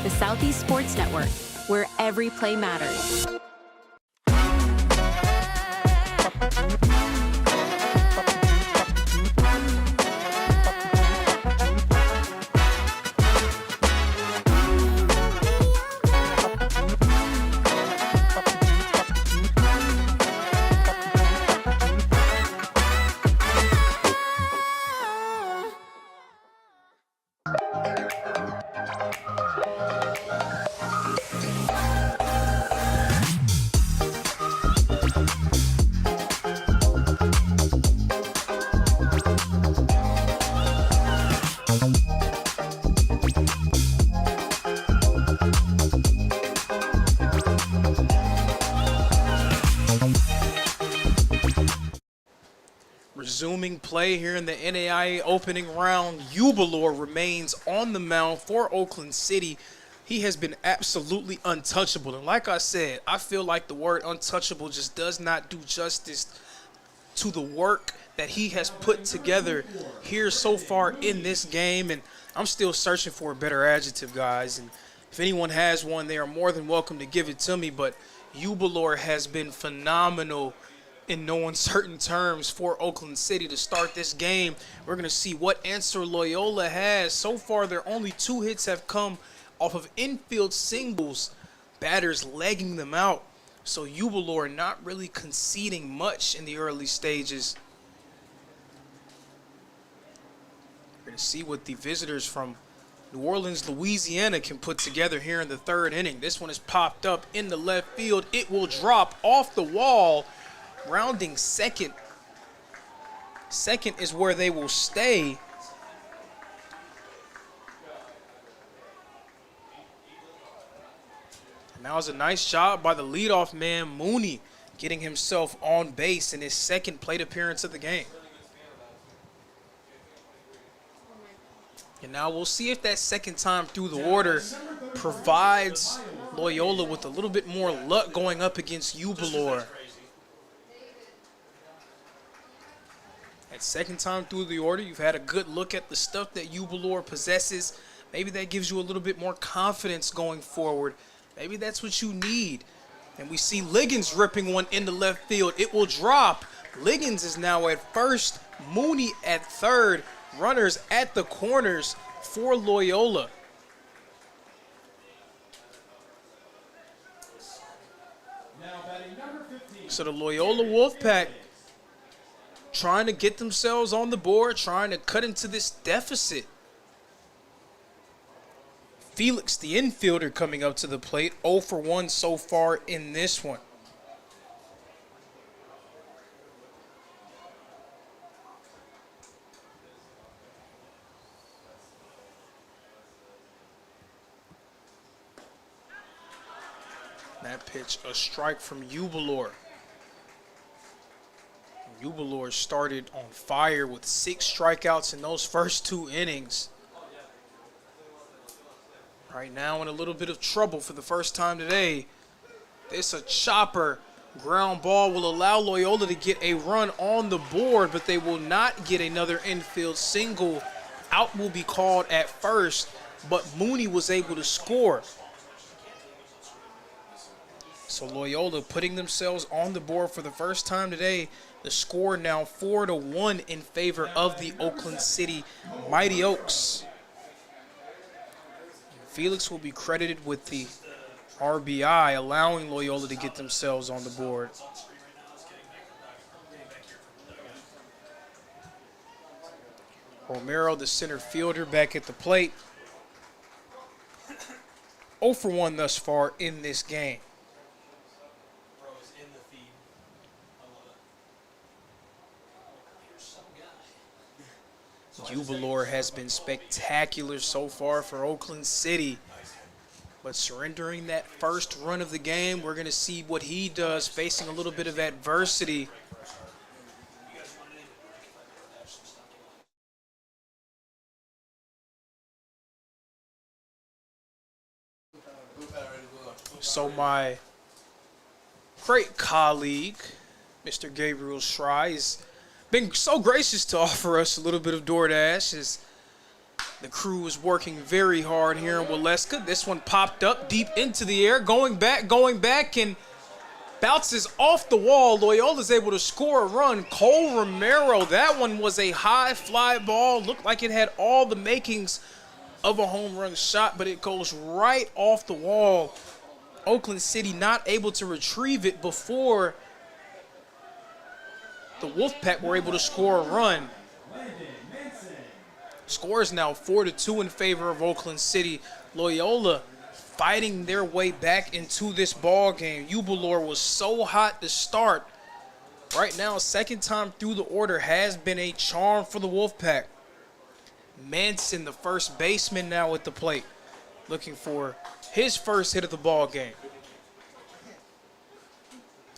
The Southeast Sports Network, where every play matters. overwhelming play here in the NAIA opening round. Ubalor remains on the mound for Oakland City. He has been absolutely untouchable. And like I said, I feel like the word untouchable just does not do justice to the work that he has put together here so far in this game. And I'm still searching for a better adjective, guys. And if anyone has one, they are more than welcome to give it to me. But Ubalor has been phenomenal in no uncertain terms for Oakland City to start this game. We're going to see what answer Loyola has. So far, their only 2 hits have come off of infield singles, batters legging them out. So Ubalor not really conceding much in the early stages. We're going to see what the visitors from New Orleans, Louisiana can put together here in the 3rd inning. This one is popped up in the left field. It will drop off the wall, rounding second. Second is where they will stay. And that was a nice job by the leadoff man, Mooney, getting himself on base in his 2nd plate appearance of the game. And now we'll see if that 2nd time through the order provides Loyola with a little bit more luck going up against Ubalor. That 2nd time through the order, you've had a good look at the stuff that Ubalor possesses. Maybe that gives you a little bit more confidence going forward. Maybe that's what you need. And we see Liggins ripping one into left field. It will drop. Liggins is now at first. Mooney at third. Runners at the corners for Loyola. So the Loyola Wolfpack trying to get themselves on the board, trying to cut into this deficit. Felix, the infielder, coming up to the plate, 0 for 1 so far in this one. That pitch, a strike from Ubalor. Ubalor started on fire with 6 strikeouts in those first 2 innings. Right now in a little bit of trouble for the first time today. It's a chopper. Ground ball will allow Loyola to get a run on the board, but they will not get another infield single. Out will be called at first, but Mooney was able to score. So Loyola putting themselves on the board for the first time today. The score now 4-1 in favor of the Oakland City Mighty Oaks. Felix will be credited with the RBI, allowing Loyola to get themselves on the board. Romero, the center fielder, back at the plate. 0 for 1 thus far in this game. Ubalor has been spectacular so far for Oakland City. But surrendering that first run of the game, we're going to see what he does, facing a little bit of adversity. So my great colleague, Mr. Gabriel Schrei, has been so gracious to offer us a little bit of DoorDash as the crew is working very hard here in Waleska. This one popped up deep into the air, going back, and bounces off the wall. Loyola's able to score a run. Cole Romero, that one was a high fly ball. Looked like it had all the makings of a home run shot, but it goes right off the wall. Oakland City not able to retrieve it before the Wolfpack were able to score a run. Score is now 4-2 in favor of Oakland City. Loyola fighting their way back into this ball game. Ubalor was so hot to start. Right now, 2nd time through the order has been a charm for the Wolfpack. Manson, the first baseman, now at the plate, looking for his first hit of the ball game.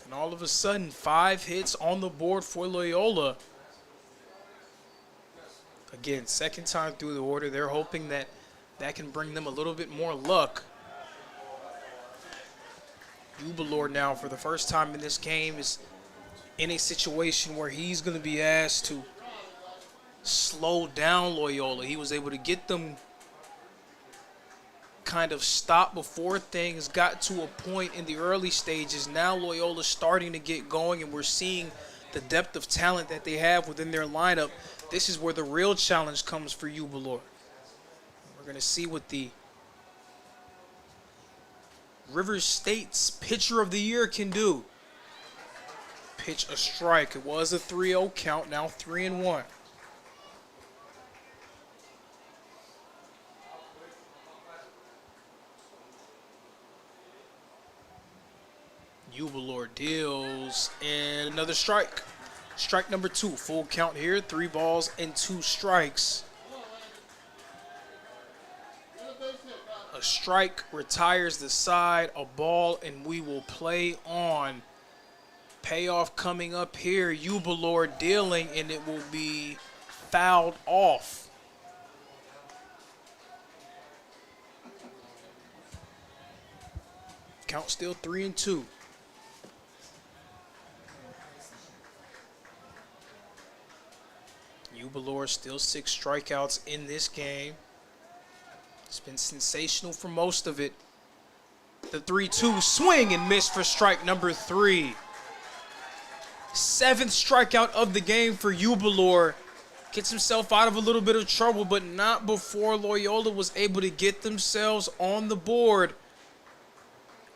And all of a sudden, 5 hits on the board for Loyola. Again, second time through the order. They're hoping that that can bring them a little bit more luck. Ubalor now, for the first time in this game, is in a situation where he's going to be asked to slow down Loyola. He was able to get them kind of stopped before things got to a point in the early stages. Now Loyola's starting to get going, and we're seeing the depth of talent that they have within their lineup. This is where the real challenge comes for Ubalor. We're going to see what the Rivers State's pitcher of the year can do. Pitch a strike. It was a 3-0 count, now 3-1. Ubalor deals, and another strike. Strike number 2, full count here, 3 balls and 2 strikes. A strike retires the side, a ball, and we will play on. Payoff coming up here. Ubalor dealing, and it will be fouled off. Count still 3-2. Ubalor still 6 strikeouts in this game. It's been sensational for most of it. The 3-2 swing and miss for strike number 3. 7th strikeout of the game for Ubalor. Gets himself out of a little bit of trouble, but not before Loyola was able to get themselves on the board.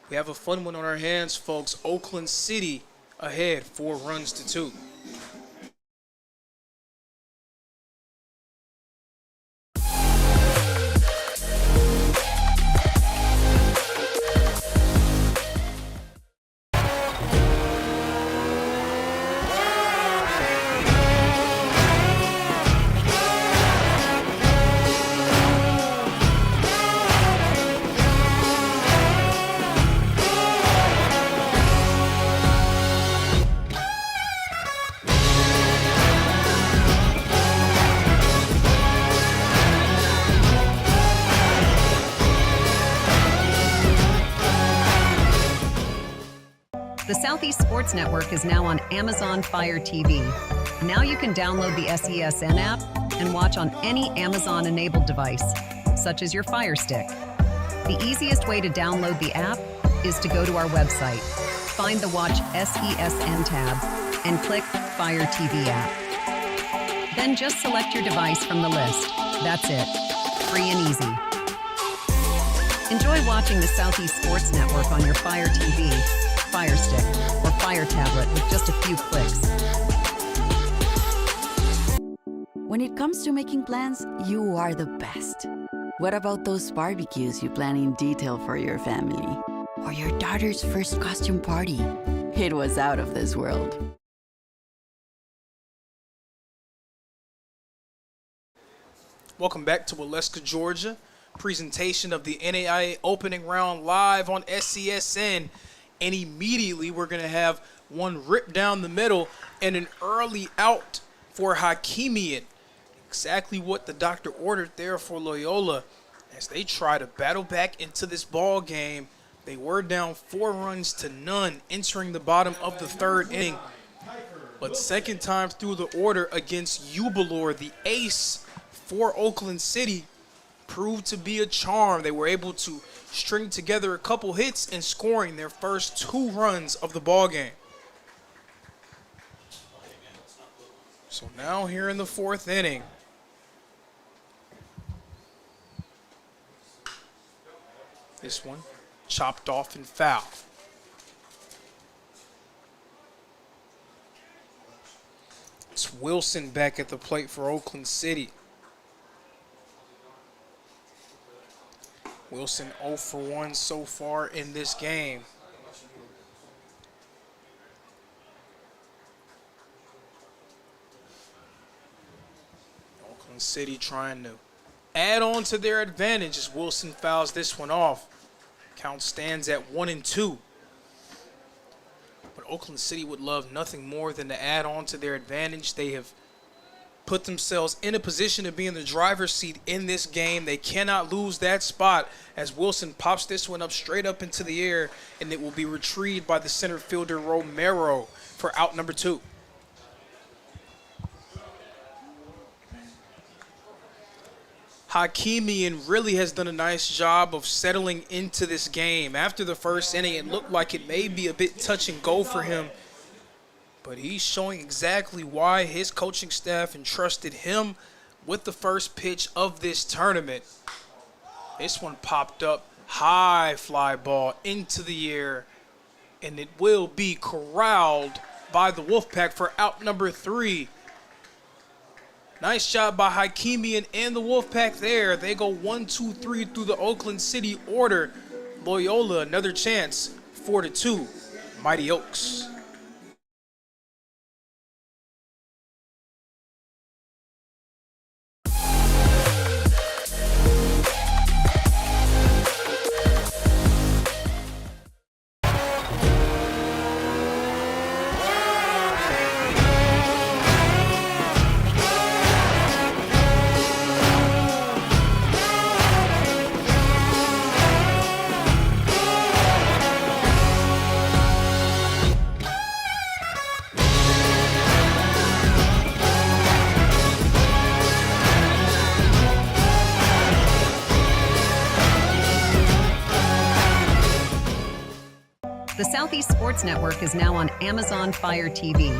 We have a fun one on our hands, folks. Oakland City ahead 4-2. The Southeast Sports Network is now on Amazon Fire TV. Now you can download the SESN app and watch on any Amazon-enabled device, such as your Fire Stick. The easiest way to download the app is to go to our website, find the Watch SESN tab, and click Fire TV app. Then just select your device from the list. That's it. Free and easy. Enjoy watching the Southeast Sports Network on your Fire TV, Fire Stick, or Fire tablet with just a few clicks. When it comes to making plans, you are the best. What about those barbecues you plan in detail for your family? Or your daughter's first costume party? It was out of this world. Welcome back to Waleska, Georgia. Presentation of the NAIA opening round live on SESN. And immediately we're going to have one rip down the middle and an early out for Hakimian. Exactly what the doctor ordered there for Loyola as they try to battle back into this ball game. They were down 4-0 entering the bottom of the 3rd inning. But second time through the order against Ubalor, the ace for Oakland City, proved to be a charm. They were able to string together a couple hits and scoring their first 2 runs of the ball game. So now here in the 4th inning, this one chopped off and foul. It's Wilson back at the plate for Oakland City. Wilson 0 for 1 so far in this game. Oakland City trying to add on to their advantage as Wilson fouls this one off. Count stands at 1-2. But Oakland City would love nothing more than to add on to their advantage. They have put themselves in a position to be in the driver's seat in this game. They cannot lose that spot as Wilson pops this one up straight up into the air, and it will be retrieved by the center fielder Romero for out number 2. Hakimian really has done a nice job of settling into this game. After the first inning, it looked like it may be a bit touch and go for him, but he's showing exactly why his coaching staff entrusted him with the first pitch of this tournament. This one popped up, high fly ball into the air, and it will be corralled by the Wolfpack for out number 3. Nice job by Hakimian and the Wolfpack there. They go 1, 2, 3 through the Oakland City order. Loyola, another chance, 4-2, Mighty Oaks. The Southeast Sports Network is now on Amazon Fire TV.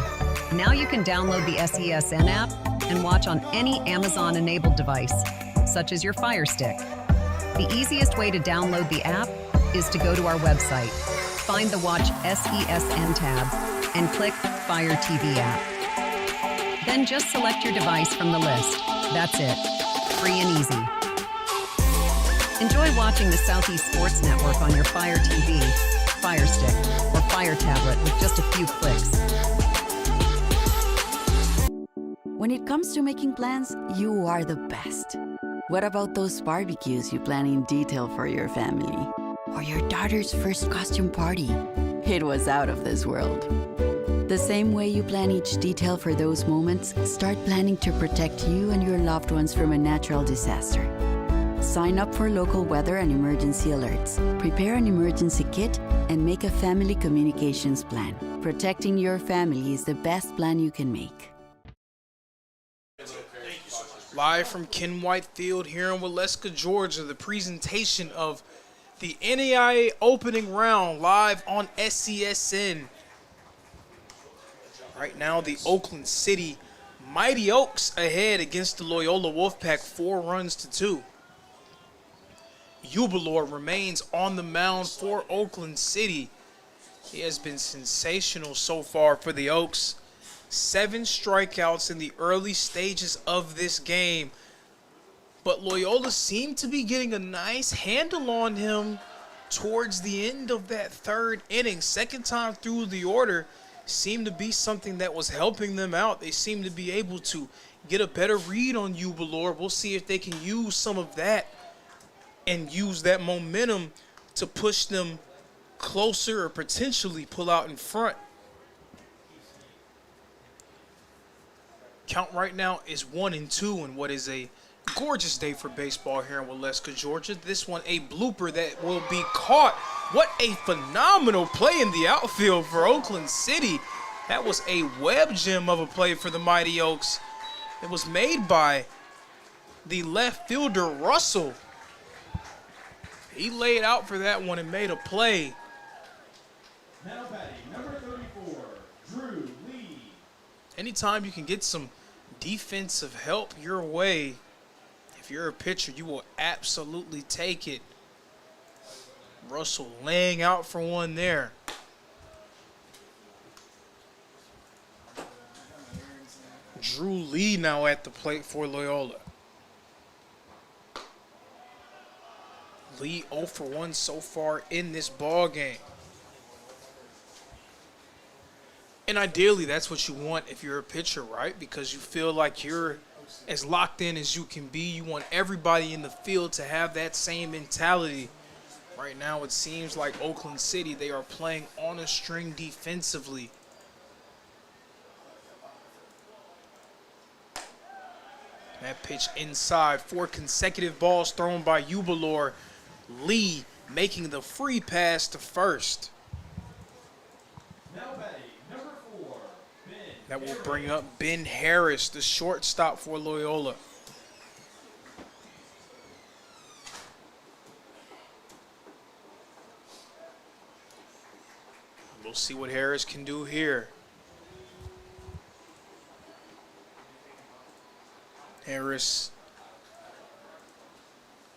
Now you can download the SESN app and watch on any Amazon-enabled device, such as your Fire Stick. The easiest way to download the app is to go to our website, find the Watch SESN tab, and click Fire TV app. Then just select your device from the list. That's it. Free and easy. Enjoy watching the Southeast Sports Network on your Fire TV, Fire Stick, or Fire Tablet with just a few clicks. When it comes to making plans, you are the best. What about those barbecues you plan in detail for your family? Or your daughter's first costume party? It was out of this world. The same way you plan each detail for those moments, start planning to protect you and your loved ones from a natural disaster. Sign up for local weather and emergency alerts. Prepare an emergency kit and make a family communications plan. Protecting your family is the best plan you can make. Live from Ken White Field here in Waleska, Georgia, the presentation of the NAIA opening round live on SESN. Right now, the Oakland City Mighty Oaks ahead against the Loyola Wolfpack 4-2. Jubilor remains on the mound for Oakland City. He has been sensational so far for the Oaks. 7 strikeouts in the early stages of this game. But Loyola seemed to be getting a nice handle on him towards the end of that 3rd inning. Second time through the order seemed to be something that was helping them out. They seemed to be able to get a better read on Jubilor. We'll see if they can use some of that and use that momentum to push them closer or potentially pull out in front. Count right now is 1-2 in what is a gorgeous day for baseball here in Waleska, Georgia. This one a blooper that will be caught. What a phenomenal play in the outfield for Oakland City. That was a web gem of a play for the Mighty Oaks. It was made by the left fielder, Russell. He laid out for that one and made a play. Now batting, number 34, Drew Lee. Anytime you can get some defensive help your way, if you're a pitcher, you will absolutely take it. Russell laying out for one there. Drew Lee now at the plate for Loyola. Lee 0 for 1 so far in this ball game. And ideally, that's what you want if you're a pitcher, right? Because you feel like you're as locked in as you can be. You want everybody in the field to have that same mentality. Right now, it seems like Oakland City, they are playing on a string defensively. That pitch inside. 4 consecutive balls thrown by Ubalor. Lee making the free pass to first. Now batting, number 4, Ben. That will bring up Ben Harris, the shortstop for Loyola. We'll see what Harris can do here. Harris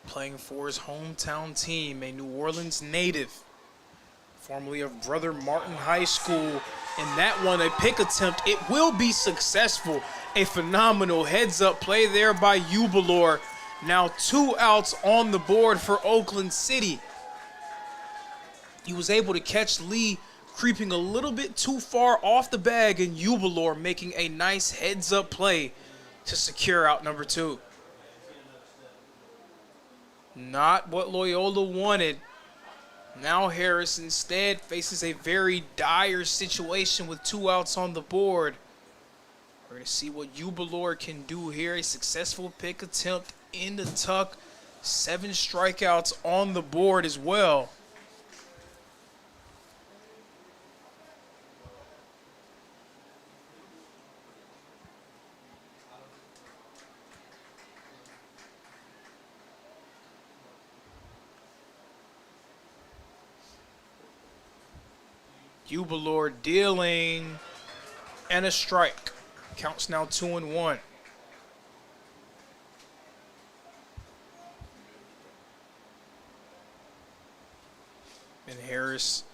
playing for his hometown team, a New Orleans native, formerly of Brother Martin High School. And that one, a pick attempt, it will be successful. A phenomenal heads-up play there by Ubalor. Now 2 outs on the board for Oakland City. He was able to catch Lee creeping a little bit too far off the bag, and Ubalor making a nice heads-up play to secure out number 2. Not what Loyola wanted. Now Harris instead faces a very dire situation with 2 outs on the board. We're going to see what Ubalor can do here. A successful pick attempt in the tuck. 7 strikeouts on the board as well. Ubalor dealing, and a strike. Counts now 2-1. And Harris,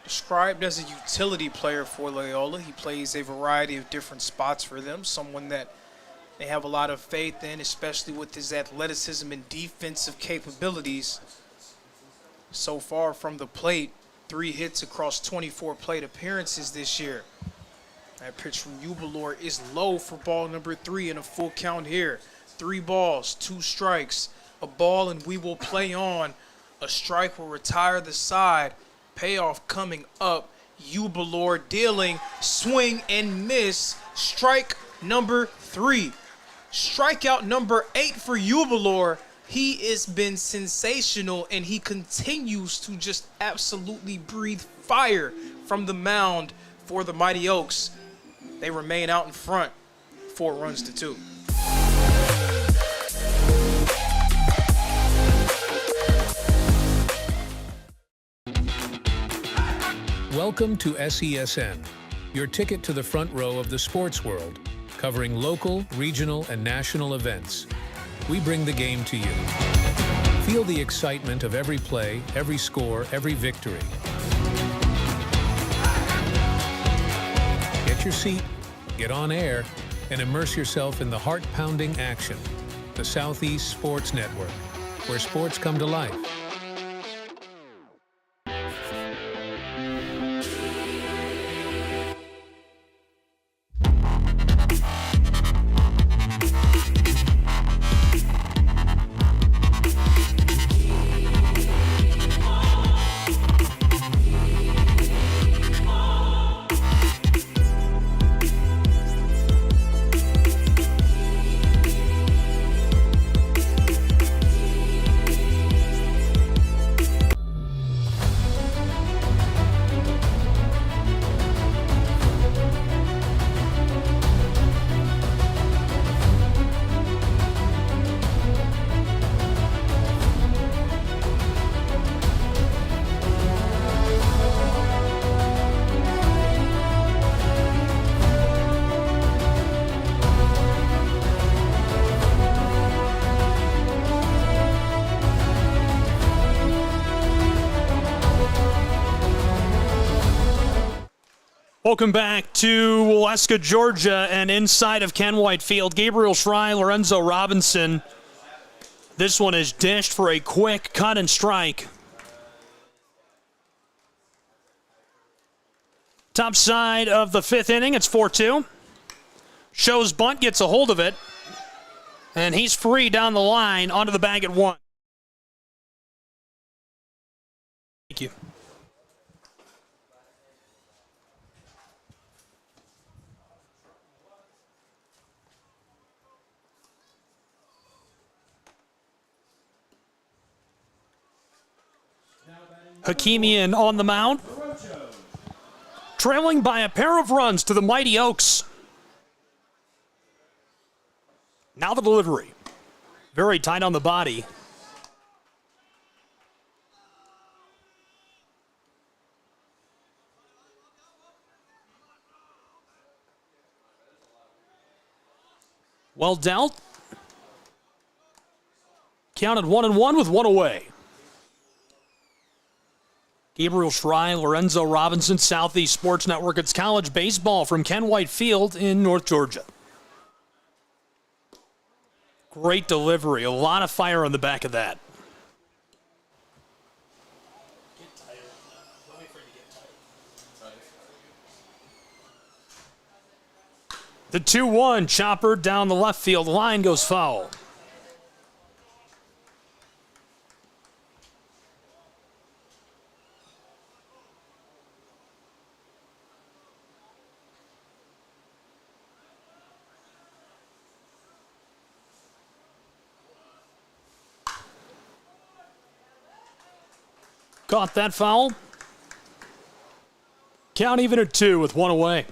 described as a utility player for Loyola. He plays a variety of different spots for them. Someone that they have a lot of faith in, especially with his athleticism and defensive capabilities. So far from the plate, 3 hits across 24 plate appearances this year. That pitch from Ubalor is low for ball number 3 in a full count here. 3 balls, 2 strikes, a ball, and we will play on. A strike will retire the side. Payoff coming up. Ubalor dealing, swing and miss. Strike number 3. Strikeout number 8 for Ubalor. He has been sensational, and he continues to just absolutely breathe fire from the mound for the Mighty Oaks. They remain out in front, 4 runs to 2. Welcome to SESN, your ticket to the front row of the sports world, covering local, regional, and national events. We bring the game to you. Feel the excitement of every play, every score, every victory. Get your seat, get on air, and immerse yourself in the heart-pounding action. The Southeast Sports Network, where sports come to life. Welcome back to Waleska, Georgia, and inside of Ken White Field, Gabriel Schrei, Lorenzo Robinson. This one is dished for a quick cut and strike. Top side of the 5th inning, it's 4-2. Shows bunt, gets a hold of it, and he's free down the line onto the bag at 1. Thank you. Hakimian on the mound. Trailing by a pair of runs to the Mighty Oaks. Now the delivery. Very tight on the body. Well dealt. Counted 1-1 with one away. Gabriel Schrei, Lorenzo Robinson, Southeast Sports Network. It's college baseball from Ken White Field in North Georgia. Great delivery. A lot of fire on the back of that. The 2-1 chopper down the left field line goes foul. Caught that foul. Count even at 2 with one away.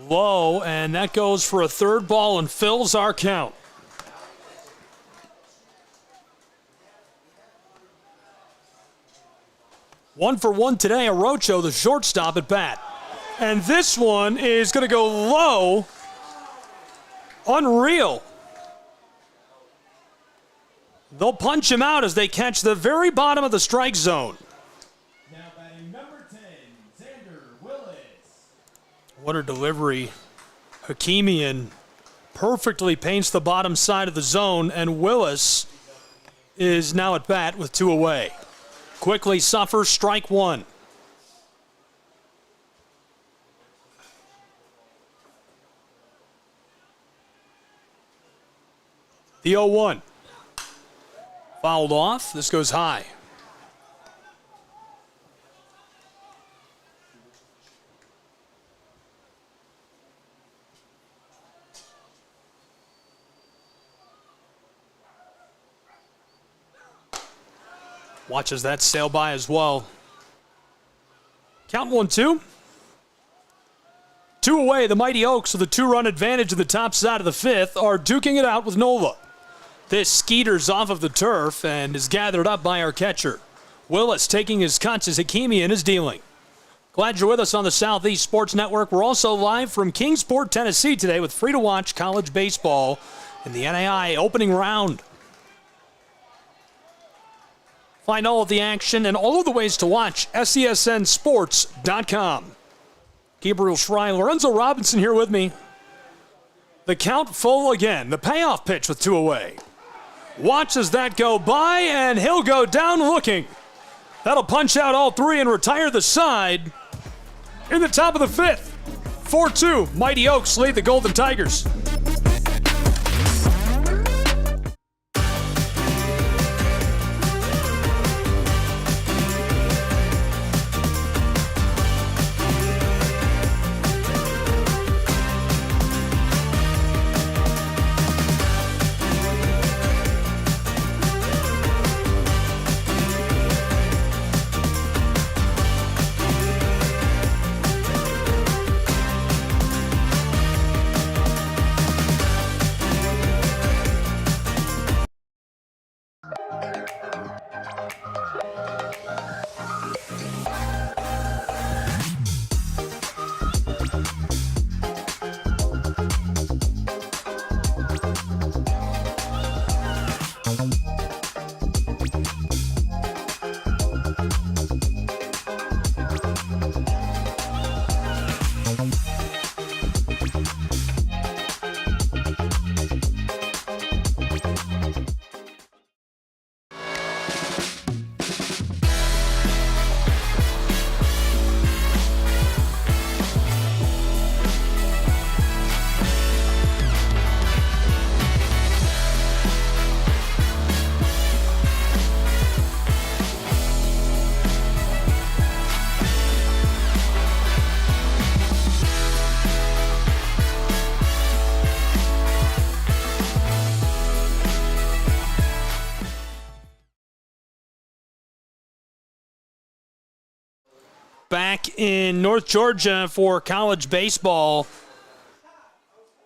Low, and that goes for a third ball and fills our count. One for one today, Arocho, the shortstop at bat. And this one is going to go low. Unreal. They'll punch him out as they catch the very bottom of the strike zone. Now batting number 10, Xander Willis. What a delivery. Hakimian perfectly paints the bottom side of the zone, and Willis is now at bat with 2 away. Quickly suffers strike 1. The 0-1. Fouled off. This goes high. Watches that sail by as well. Count 1-2. 2 away. The Mighty Oaks with a 2-run advantage of the top side of the 5th are duking it out with Nola. This skeeters off of the turf and is gathered up by our catcher. Willis taking his cuts as Hakimian is dealing. Glad you're with us on the Southeast Sports Network. We're also live from Kingsport, Tennessee today with free-to-watch college baseball in the NAIA opening round. Find all of the action and all of the ways to watch SESNsports.com. Gabriel Schrei, Lorenzo Robinson here with me. The count full again. The payoff pitch with 2 away. Watches that go by, and he'll go down looking. That'll punch out all 3 and retire the side in the top of the 5th. 4-2, Mighty Oaks lead the Golden Tigers. back in North Georgia for college baseball.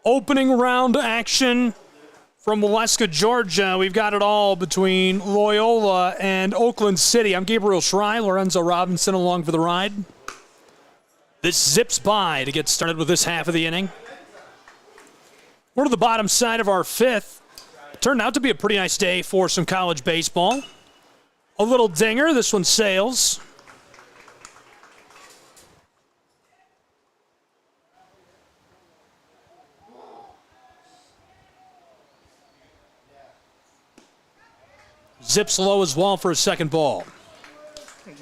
Opening round action from Waleska, Georgia. We've got it all between Loyola and Oakland City. I'm Gabriel Schrei, Lorenzo Robinson along for the ride. This zips by to get started with this half of the inning. We're to the bottom side of our fifth. Turned out to be a pretty nice day for some college baseball. A little dinger. This one sails. Zips low as well for a second ball.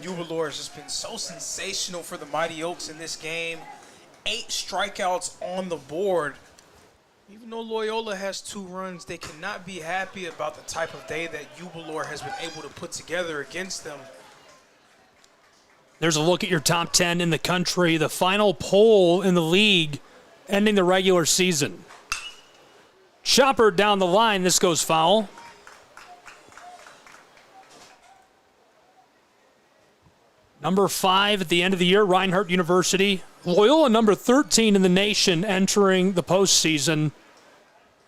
Uvalor has just been so sensational for the Mighty Oaks in this game. 8 strikeouts on the board. Even though Loyola has 2 runs, they cannot be happy about the type of day that Uvalor has been able to put together against them. There's a look at your top 10 in the country. The final poll in the league ending the regular season. Chopper down the line. This goes foul. Number 5 at the end of the year, Reinhardt University. Loyola number 13 in the nation entering the postseason.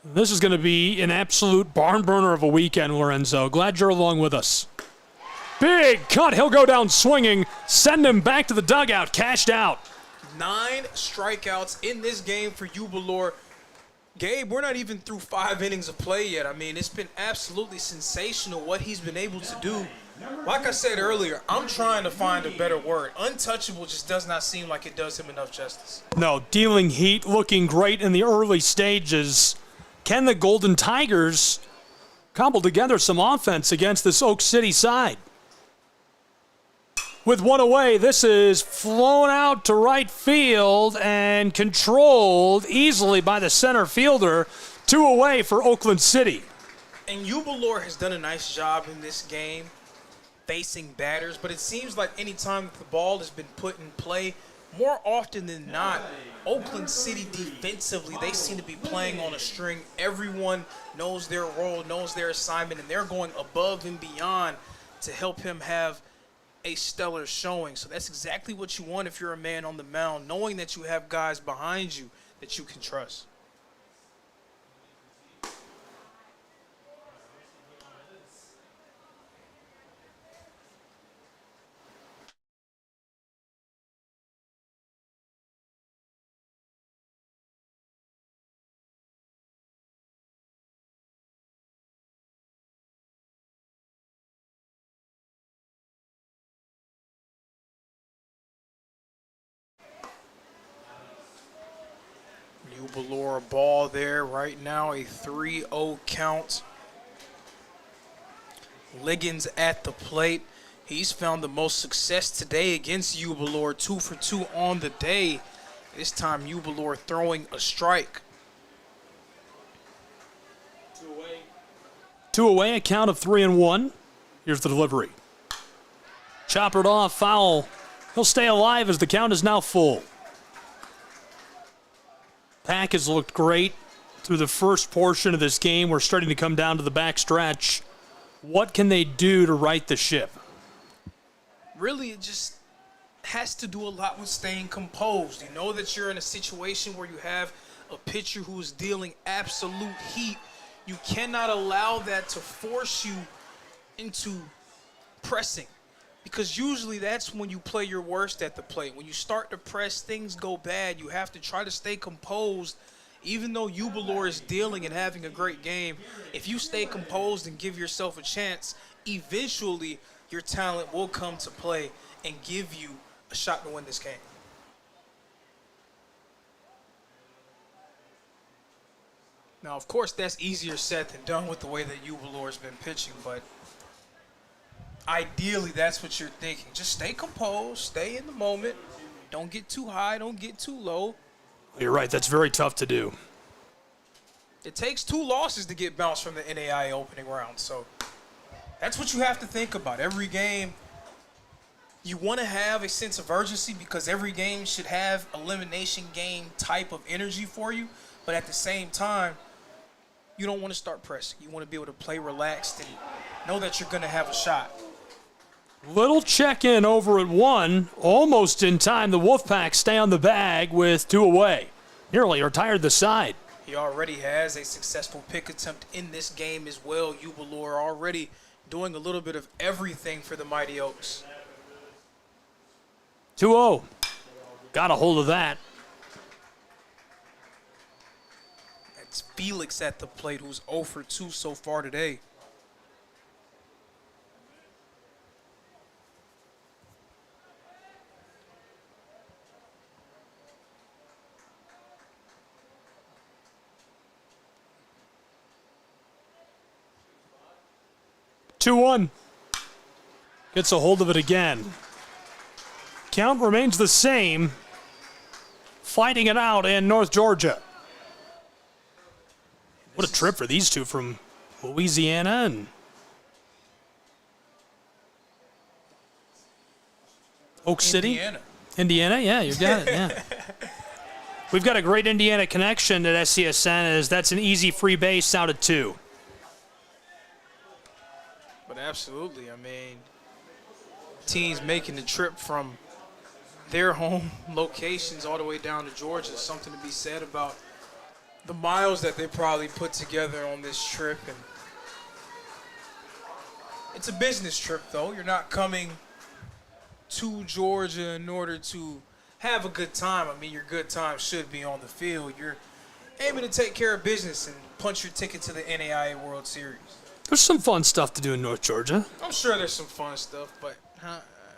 This is going to be an absolute barn burner of a weekend, Lorenzo. Glad you're along with us. Big cut. He'll go down swinging. Send him back to the dugout. Cashed out. 9 strikeouts in this game for Uvalor. Gabe, we're not even through 5 innings of play yet. I mean, it's been absolutely sensational what he's been able to do. Like I said earlier, I'm trying to find a better word. Untouchable just does not seem like it does him enough justice. No, dealing heat, looking great in the early stages. Can the Golden Tigers cobble together some offense against this Oak City side? With one away, this is flown out to right field and controlled easily by the center fielder. 2 away for Oakland City. And Uvalor has done a nice job in this game facing batters, but it seems like any time that the ball has been put in play, more often than not, Oakland City defensively, they seem to be playing on a string. Everyone knows their role, knows their assignment, and they're going above and beyond to help him have a stellar showing. So that's exactly what you want if you're a man on the mound, knowing that you have guys behind you that you can trust. Uvalor ball there right now, a 3-0 count. Liggins at the plate. He's found the most success today against Uvalor, 2 for 2 on the day. This time Uvalor throwing a strike. 2 away, a count of 3-1. Here's the delivery. Choppered off, foul. He'll stay alive as the count is now full. Pack has looked great through the first portion of this game. We're starting to come down to the back stretch. What can they do to right the ship? Really, it just has to do a lot with staying composed. You know that you're in a situation where you have a pitcher who is dealing absolute heat. You cannot allow that to force you into pressing, because usually that's when you play your worst at the plate. When you start to press, things go bad. You have to try to stay composed. Even though Uvalor is dealing and having a great game, if you stay composed and give yourself a chance, eventually your talent will come to play and give you a shot to win this game. Now, of course, that's easier said than done with the way that Uvalor has been pitching, but ideally, that's what you're thinking. Just stay composed, stay in the moment. Don't get too high, don't get too low. You're right, that's very tough to do. It takes 2 losses to get bounced from the NAIA opening round, so that's what you have to think about. Every game, you want to have a sense of urgency because every game should have elimination game type of energy for you, but at the same time, you don't want to start pressing. You want to be able to play relaxed and know that you're going to have a shot. Little check-in over at 1. Almost in time. The Wolfpack stay on the bag with 2 away. Nearly retired the side. He already has a successful pick attempt in this game as well. Ubalor already doing a little bit of everything for the Mighty Oaks. 2-0. Got a hold of that. It's Felix at the plate, who's 0 for 2 so far today. Two 2-1. Gets a hold of it again. Count remains the same. Fighting it out in North Georgia. What a trip for these two from Louisiana and Oak City. Indiana, yeah, you got it, yeah. We've got a great Indiana connection at SCSN, as that's an easy free base out at 2. But absolutely, I mean, teams making the trip from their home locations all the way down to Georgia. Something to be said about the miles that they probably put together on this trip. And it's a business trip, though. You're not coming to Georgia in order to have a good time. I mean, your good time should be on the field. You're aiming to take care of business and punch your ticket to the NAIA World Series. There's some fun stuff to do in North Georgia. I'm sure there's some fun stuff, but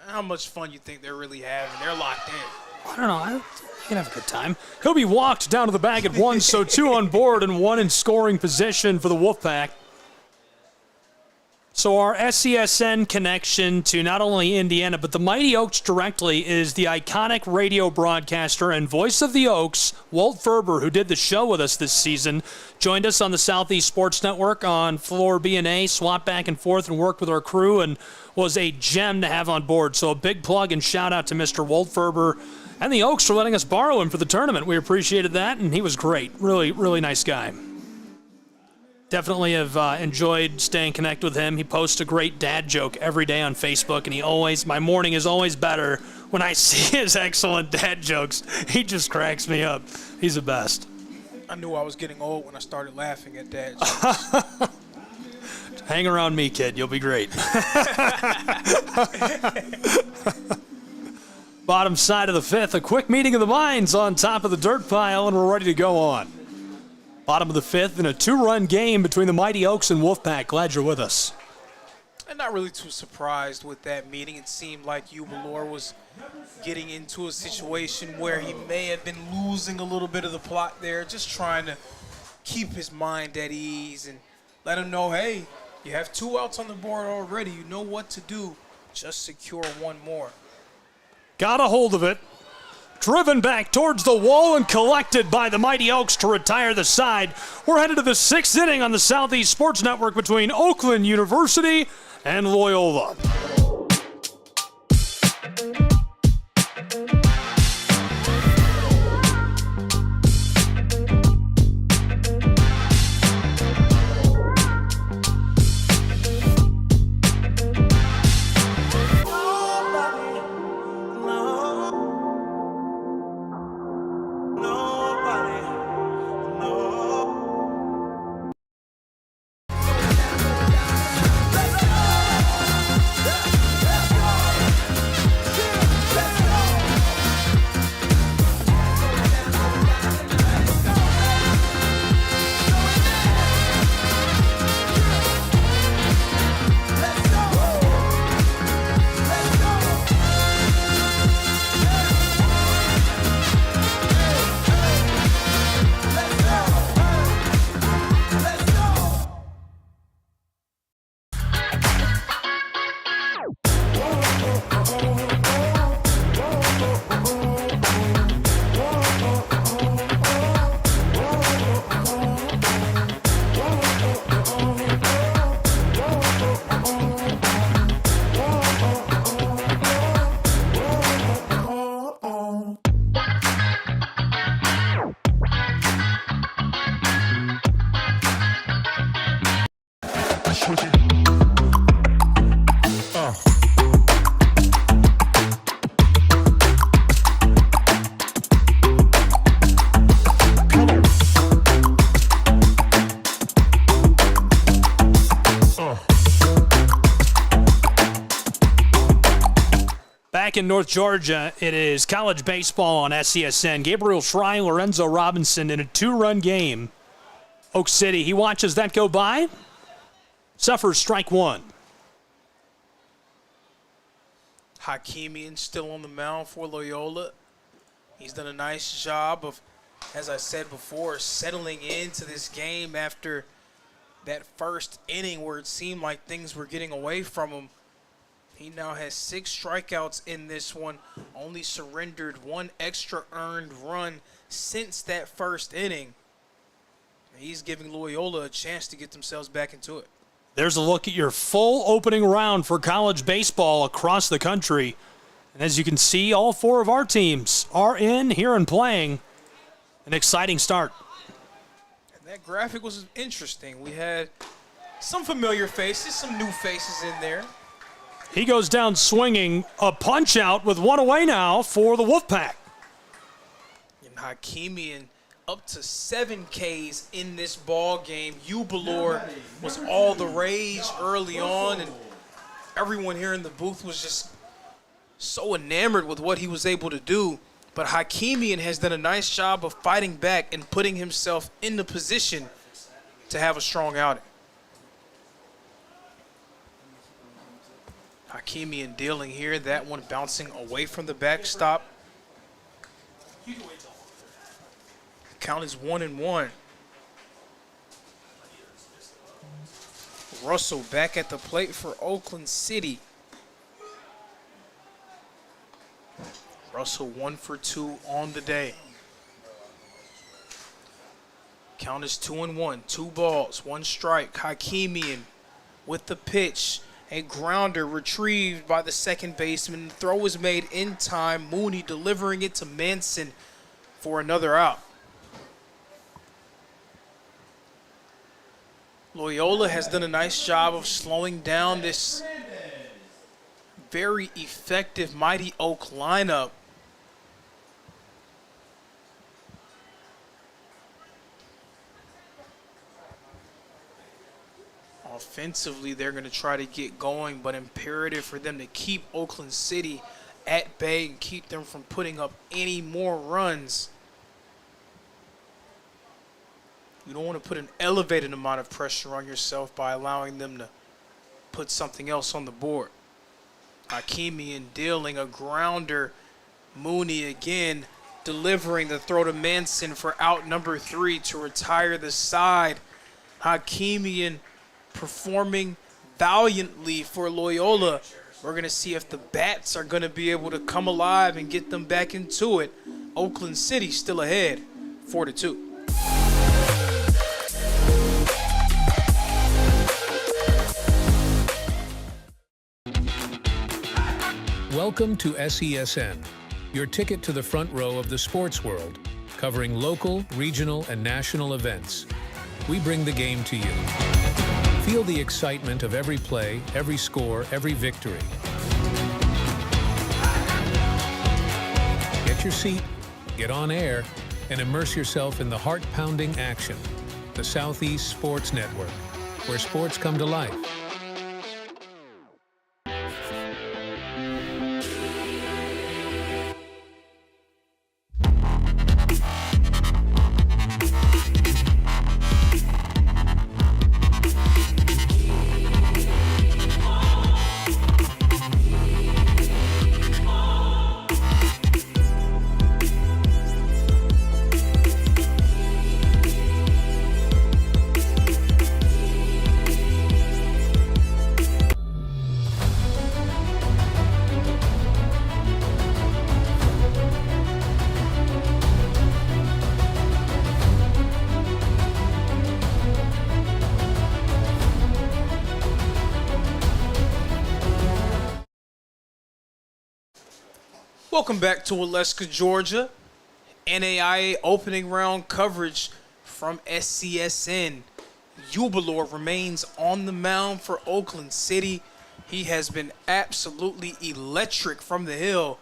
how much fun you think they're really having? They're locked in. I don't know. You can have a good time. He'll be walked down to the bag at 1, so 2 on board and 1 in scoring position for the Wolfpack. So our SCSN connection to not only Indiana, but the Mighty Oaks directly is the iconic radio broadcaster and voice of the Oaks, Walt Ferber, who did the show with us this season, joined us on the Southeast Sports Network on Floor B&A, swapped back and forth and worked with our crew, and was a gem to have on board. So a big plug and shout out to Mr. Walt Ferber and the Oaks for letting us borrow him for the tournament. We appreciated that, and he was great. Really, really nice guy. Definitely have enjoyed staying connected with him. He posts a great dad joke every day on Facebook, and my morning is always better when I see his excellent dad jokes. He just cracks me up. He's the best. I knew I was getting old when I started laughing at dad jokes. Hang around me, kid. You'll be great. Bottom side of the 5th, a quick meeting of the minds on top of the dirt pile, and we're ready to go on. Bottom of the 5th in a 2-run game between the Mighty Oaks and Wolfpack. Glad you're with us. I'm not really too surprised with that meeting. It seemed like Ubalor was getting into a situation where he may have been losing a little bit of the plot there, just trying to keep his mind at ease and let him know, hey, you have 2 outs on the board already. You know what to do. Just secure 1 more. Got a hold of it. Driven back towards the wall and collected by the Mighty Oaks to retire the side. We're headed to the 6th inning on the Southeast Sports Network between Oakland University and Loyola. Back in North Georgia, it is college baseball on SCSN. Gabriel Schrei, Lorenzo Robinson in a 2-run game. Oak City, he watches that go by. Suffers strike one. Hakimian still on the mound for Loyola. He's done a nice job of, as I said before, settling into this game after that first inning where it seemed like things were getting away from him. He now has 6 strikeouts in this one, only surrendered 1 extra earned run since that first inning. He's giving Loyola a chance to get themselves back into it. There's a look at your full opening round for college baseball across the country. And as you can see, all 4 of our teams are in here and playing. An exciting start. And that graphic was interesting. We had some familiar faces, some new faces in there. He goes down swinging, a punch out with 1 away now for the Wolfpack. And Hakimian up to 7 Ks in this ball game. Ubalor was all the rage early on, and everyone here in the booth was just so enamored with what he was able to do. But Hakimian has done a nice job of fighting back and putting himself in the position to have a strong outing. Hakimian dealing here, that one bouncing away from the backstop. The count is 1-1. Russell back at the plate for Oakland City. Russell 1 for 2 on the day. Count is 2-1, 2 balls, 1 strike. Hakimian with the pitch. A grounder retrieved by the second baseman. Throw is made in time. Mooney delivering it to Manson for another out. Loyola has done a nice job of slowing down this very effective Mighty Oak lineup. Offensively, they're going to try to get going, but imperative for them to keep Oakland City at bay and keep them from putting up any more runs. You don't want to put an elevated amount of pressure on yourself by allowing them to put something else on the board. Hakimian dealing a grounder. Mooney again delivering the throw to Manson for out number 3 to retire the side. Hakimian performing valiantly for Loyola. We're going to see if the bats are going to be able to come alive and get them back into it. Oakland City still ahead, 4-2. Welcome to SESN, your ticket to the front row of the sports world, covering local, regional, and national events. We bring the game to you. Feel the excitement of every play, every score, every victory. Get your seat, get on air, and immerse yourself in the heart-pounding action. The Southeast Sports Network, where sports come to life. Welcome back to Waleska, Georgia. NAIA opening round coverage from SCSN. Ubalor remains on the mound for Oakland City. He has been absolutely electric from the hill.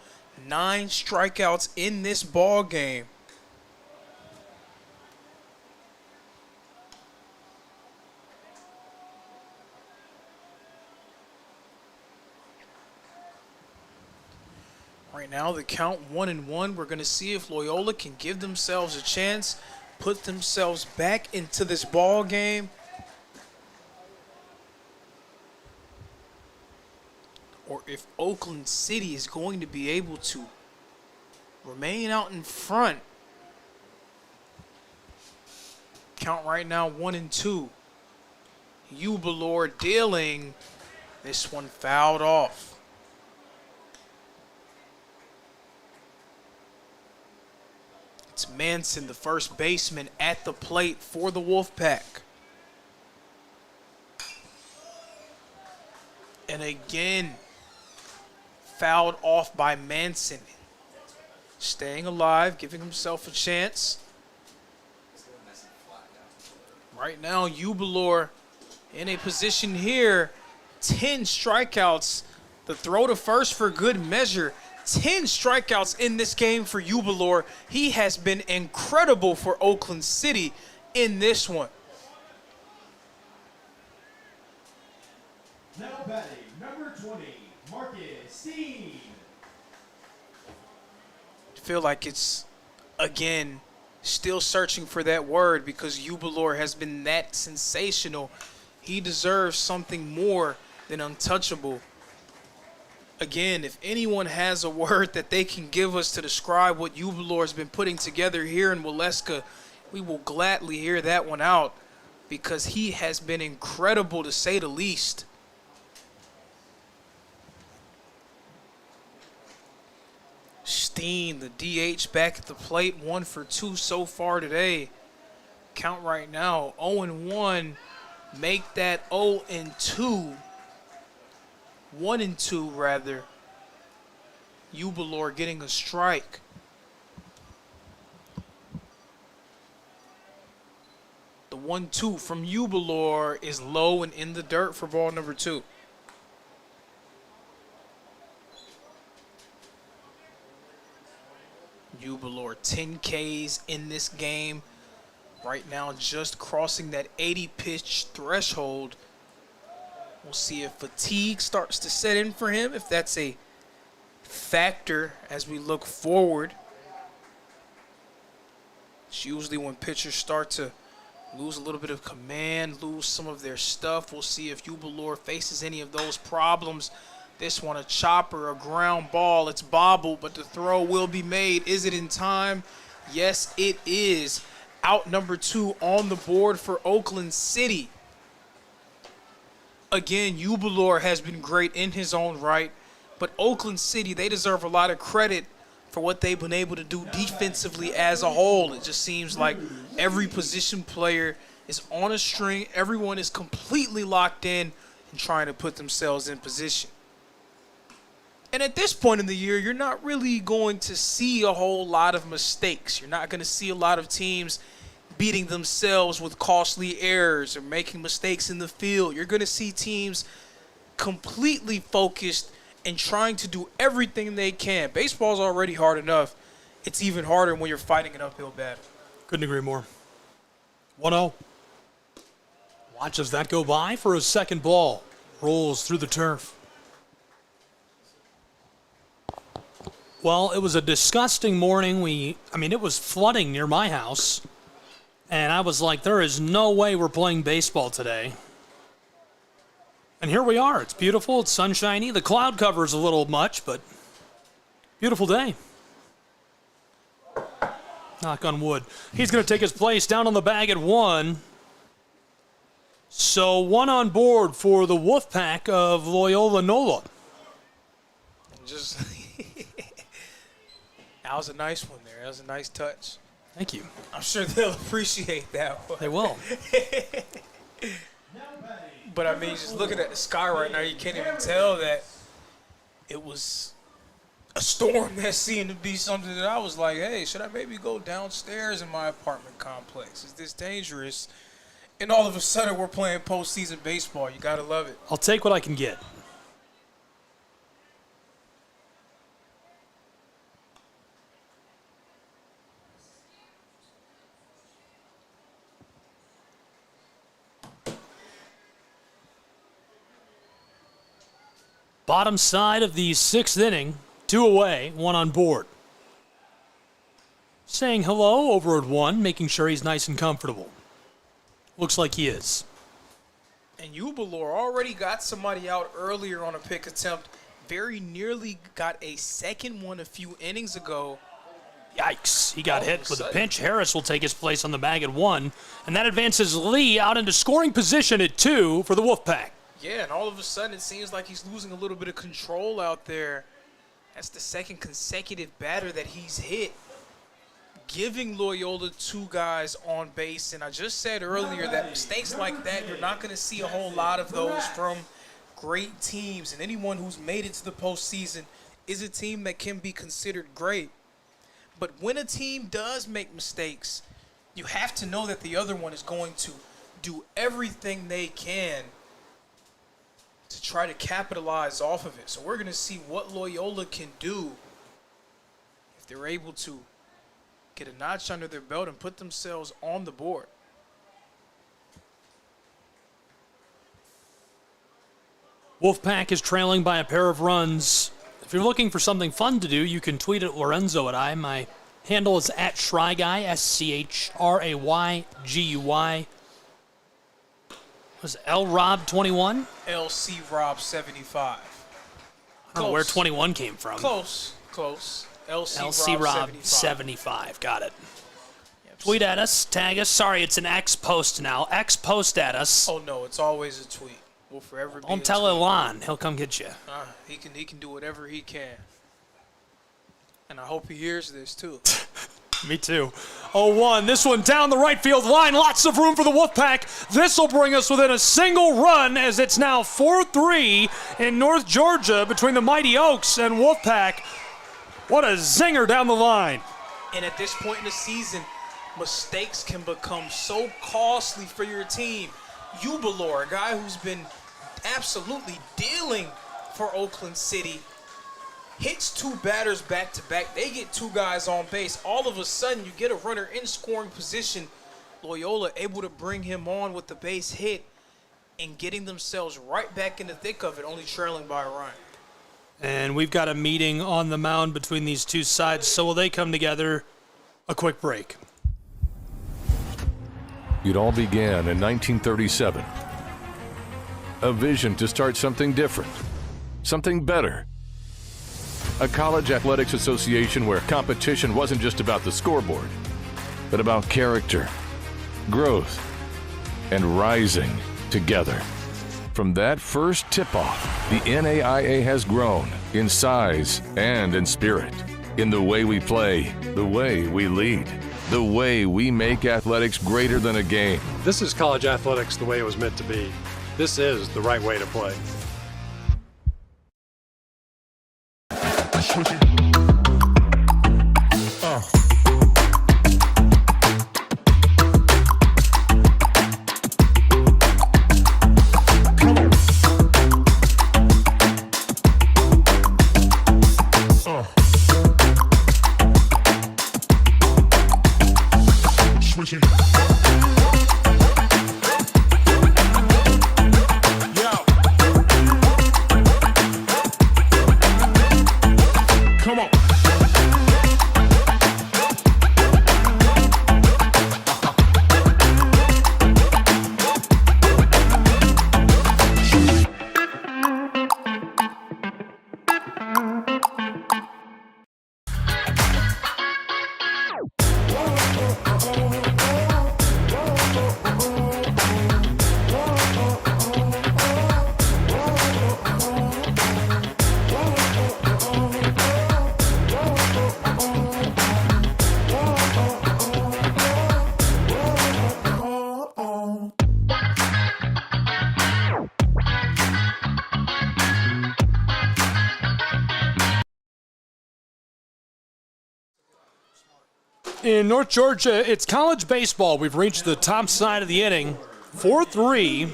9 strikeouts in this ball game. Right now, the count 1-1. We're going to see if Loyola can give themselves a chance, put themselves back into this ball game. Or if Oakland City is going to be able to remain out in front. Count right now 1-2. Ubalor dealing. This one fouled off. It's Manson, the first baseman, at the plate for the Wolfpack. And again, fouled off by Manson. Staying alive, giving himself a chance. Right now, Ubalor in a position here. 10 strikeouts. The throw to first for good measure. 10 strikeouts in this game for Ubalor. He has been incredible for Oakland City in this one. Now batting, number 20, Marcus Steen. I feel like it's, again, still searching for that word because Ubalor has been that sensational. He deserves something more than untouchable. Again, if anyone has a word that they can give us to describe what Ubalor has been putting together here in Waleska, we will gladly hear that one out because he has been incredible to say the least. Steen, the DH, back at the plate, 1 for 2 so far today. Count right now, 0-1. Make that 0-2. 1-2 rather. Ubalor getting a strike. The 1-2 from Ubalor is low and in the dirt for ball number 2. Ubalor 10 Ks in this game. Right now just crossing that 80 pitch threshold. We'll see if fatigue starts to set in for him, if that's a factor as we look forward. It's usually when pitchers start to lose a little bit of command, lose some of their stuff. We'll see if Ubalor faces any of those problems. This one, a chopper, a ground ball. It's bobbled, but the throw will be made. Is it in time? Yes, it is. Out number 2 on the board for Oakland City. Again, Ubalor has been great in his own right, but Oakland City, they deserve a lot of credit for what they've been able to do defensively as a whole. It just seems like every position player is on a string. Everyone is completely locked in and trying to put themselves in position. And at this point in the year, you're not really going to see a whole lot of mistakes. You're not going to see a lot of teams beating themselves with costly errors or making mistakes in the field. You're going to see teams completely focused and trying to do everything they can. Baseball's already hard enough. It's even harder when you're fighting an uphill battle. Couldn't agree more. 1-0. Watches that go by for a second ball. Rolls through the turf. Well, it was a disgusting morning. It was flooding near my house. And I was like, there is no way we're playing baseball today. And here we are. It's beautiful. It's sunshiny. The cloud cover's a little much, but beautiful day. Knock on wood. He's going to take his place down on the bag at 1. So 1 on board for the Wolfpack of Loyola NOLA. That was a nice one there. That was a nice touch. Thank you. I'm sure they'll appreciate that one. They will. But I mean, just looking at the sky right now, you can't even tell that it was a storm that seemed to be something that I was like, hey, should I maybe go downstairs in my apartment complex? Is this dangerous? And all of a sudden, we're playing postseason baseball. You got to love it. I'll take what I can get. Bottom side of the 6th inning, 2 away, 1 on board. Saying hello over at 1, making sure he's nice and comfortable. Looks like he is. And Ubalor already got somebody out earlier on a pick attempt. Very nearly got a second one a few innings ago. Yikes. He got hit with a pinch. Harris will take his place on the bag at 1. And that advances Lee out into scoring position at 2 for the Wolfpack. Yeah, and all of a sudden it seems like he's losing a little bit of control out there. That's the second consecutive batter that he's hit, giving Loyola 2 guys on base. And I just said earlier that mistakes like that, you're not going to see a whole lot of those from great teams. And anyone who's made it to the postseason is a team that can be considered great. But when a team does make mistakes, you have to know that the other one is going to do everything they can to try to capitalize off of it. So we're going to see what Loyola can do if they're able to get a notch under their belt and put themselves on the board. Wolfpack is trailing by a pair of runs. If you're looking for something fun to do, you can tweet at Lorenzo and I. My handle is at SchryGuy, SCHRAYGUY. Was LRob21? LCRob75. I don't know where 21 came from. Close. LCRob75. Got it. Tweet at us, tag us. Sorry, it's an X post now. X post at us. Oh no, it's always a tweet. Will forever be. Don't tell Elon. He'll come get you. He can do whatever he can. And I hope he hears this too. Me too. 0-1. This one down the right field line. Lots of room for the Wolfpack. This will bring us within a single run as it's now 4-3 in North Georgia between the Mighty Oaks and Wolfpack. What a zinger down the line. And at this point in the season, mistakes can become so costly for your team. Ubalor, a guy who's been absolutely dealing for Oakland City, hits 2 batters back to back. They get 2 guys on base. All of a sudden, you get a runner in scoring position. Loyola able to bring him on with the base hit and getting themselves right back in the thick of it, only trailing by a run. And we've got a meeting on the mound between these two sides. So will they come together? A quick break. It all began in 1937. A vision to start something different, something better. A college athletics association where competition wasn't just about the scoreboard, but about character, growth, and rising together. From that first tip-off, the NAIA has grown in size and in spirit, in the way we play, the way we lead, the way we make athletics greater than a game. This is college athletics the way it was meant to be. This is the right way to play. In North Georgia, it's college baseball. We've reached the top side of the inning. 4-3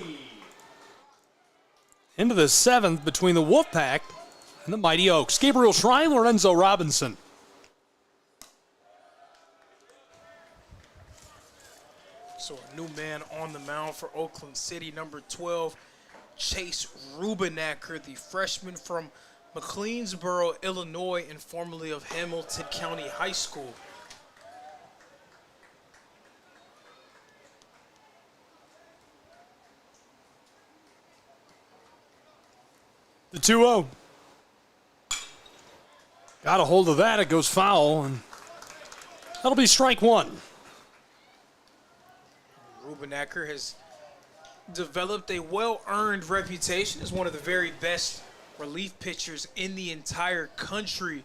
into the 7th between the Wolfpack and the Mighty Oaks. Gabriel Schrei, Lorenzo Robinson. So a new man on the mound for Oakland City, number 12, Chase Rubenacker, the freshman from McLeansboro, Illinois, and formerly of Hamilton County High School. The 2-0. Got a hold of that. It goes foul, and that'll be strike one. Rubenacker has developed a well-earned reputation as one of the very best relief pitchers in the entire country.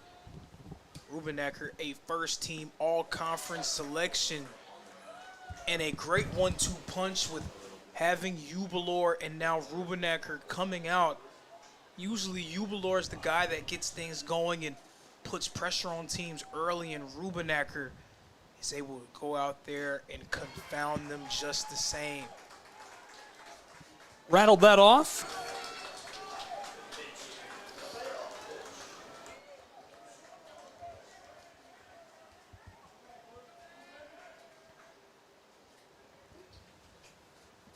Rubenacker, a first-team all-conference selection, and a great 1-2 punch with having Ubalor and now Rubenacker coming out. Usually Ubalor is the guy that gets things going and puts pressure on teams early, and Rubenacker is able to go out there and confound them just the same. Rattled that off.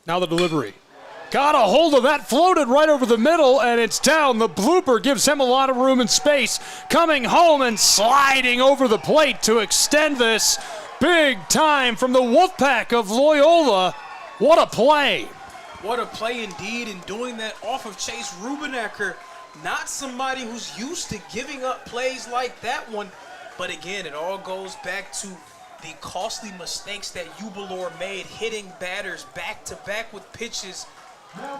Now the delivery. Got a hold of that, floated right over the middle, and it's down. The blooper gives him a lot of room and space. Coming home and sliding over the plate to extend this big time from the Wolfpack of Loyola. What a play. What a play indeed, and doing that off of Chase Rubenacker. Not somebody who's used to giving up plays like that one. But again, it all goes back to the costly mistakes that Ubalor made, hitting batters back-to-back with pitches.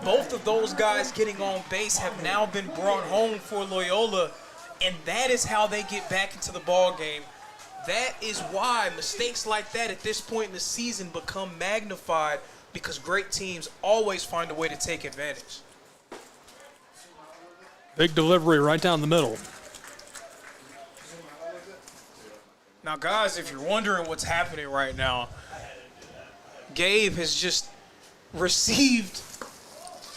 Both of those guys getting on base have now been brought home for Loyola, and that is how they get back into the ball game. That is why mistakes like that at this point in the season become magnified, because great teams always find a way to take advantage. Big delivery right down the middle. Now, guys, if you're wondering what's happening right now, Gabe has just received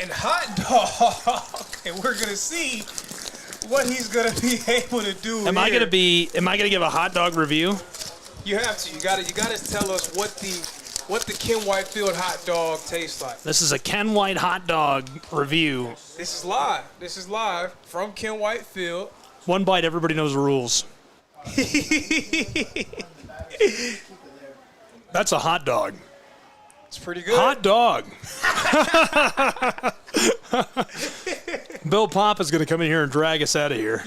a hot dog, and we're going to see what he's going to be able to do. Am I going to give a hot dog review? You have to. You got to tell us what the Ken Whitefield hot dog tastes like. This is a Ken White hot dog review. This is live. This is live from Ken Whitefield. One bite, everybody knows the rules. That's a hot dog. It's pretty good. Hot dog. Bill Pop is going to come in here and drag us out of here.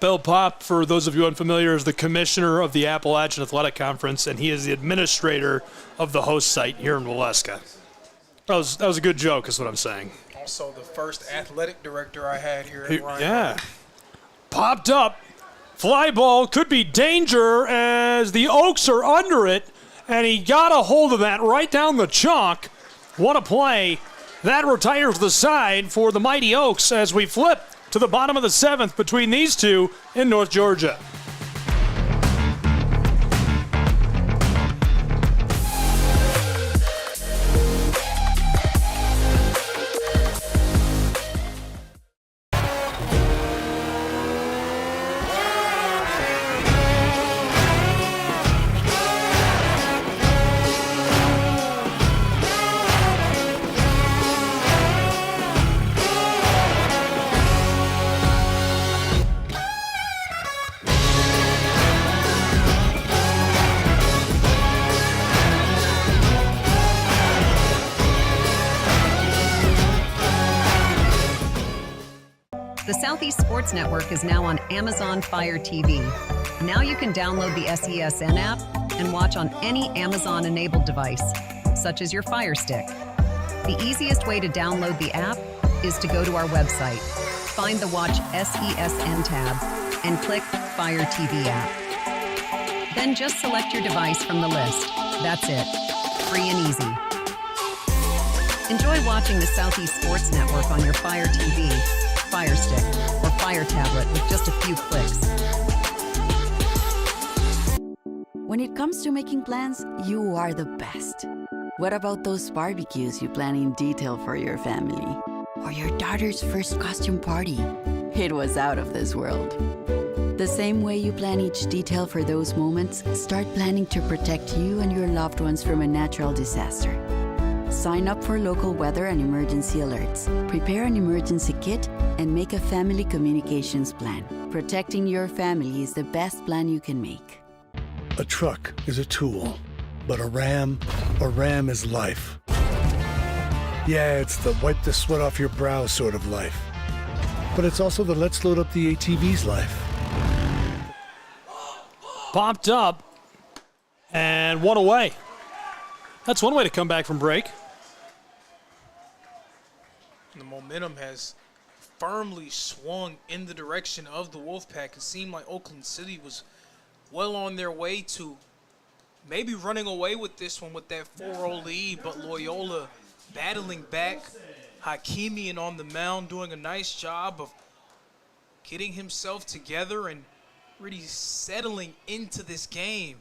Bill Pop, for those of you unfamiliar, is the commissioner of the Appalachian Athletic Conference, and he is the administrator of the host site here in Waleska. That was a good joke, is what I'm saying. Also, the first athletic director I had here at Ryan. Yeah. Popped up. Fly ball could be danger as the Oaks are under it, and he got a hold of that right down the chalk. What a play. That retires the side for the mighty Oaks as we flip to the bottom of the seventh between these two in North Georgia. The Southeast Sports Network is now on Amazon Fire TV. Now you can download the SESN app and watch on any Amazon-enabled device, such as your Fire Stick. The easiest way to download the app is to go to our website, find the Watch SESN tab, and click Fire TV app. Then just select your device from the list. That's it. Free and easy. Enjoy watching the Southeast Sports Network on your Fire TV, Fire Stick, or Fire Tablet with just a few clicks. When it comes to making plans, you are the best. What about those barbecues you plan in detail for your family? Or your daughter's first costume party? It was out of this world. The same way you plan each detail for those moments, start planning to protect you and your loved ones from a natural disaster. Sign up for local weather and emergency alerts. Prepare an emergency kit and make a family communications plan. Protecting your family is the best plan you can make. A truck is a tool, but a ram is life. Yeah, it's the wipe the sweat off your brow sort of life. But it's also the let's load up the ATV's life. Popped up and one away. That's one way to come back from break. The momentum has firmly swung in the direction of the Wolfpack. It seemed like Oakland City was well on their way to maybe running away with this one with that 4-0 lead, but Loyola battling back. Hakimian on the mound doing a nice job of getting himself together and really settling into this game.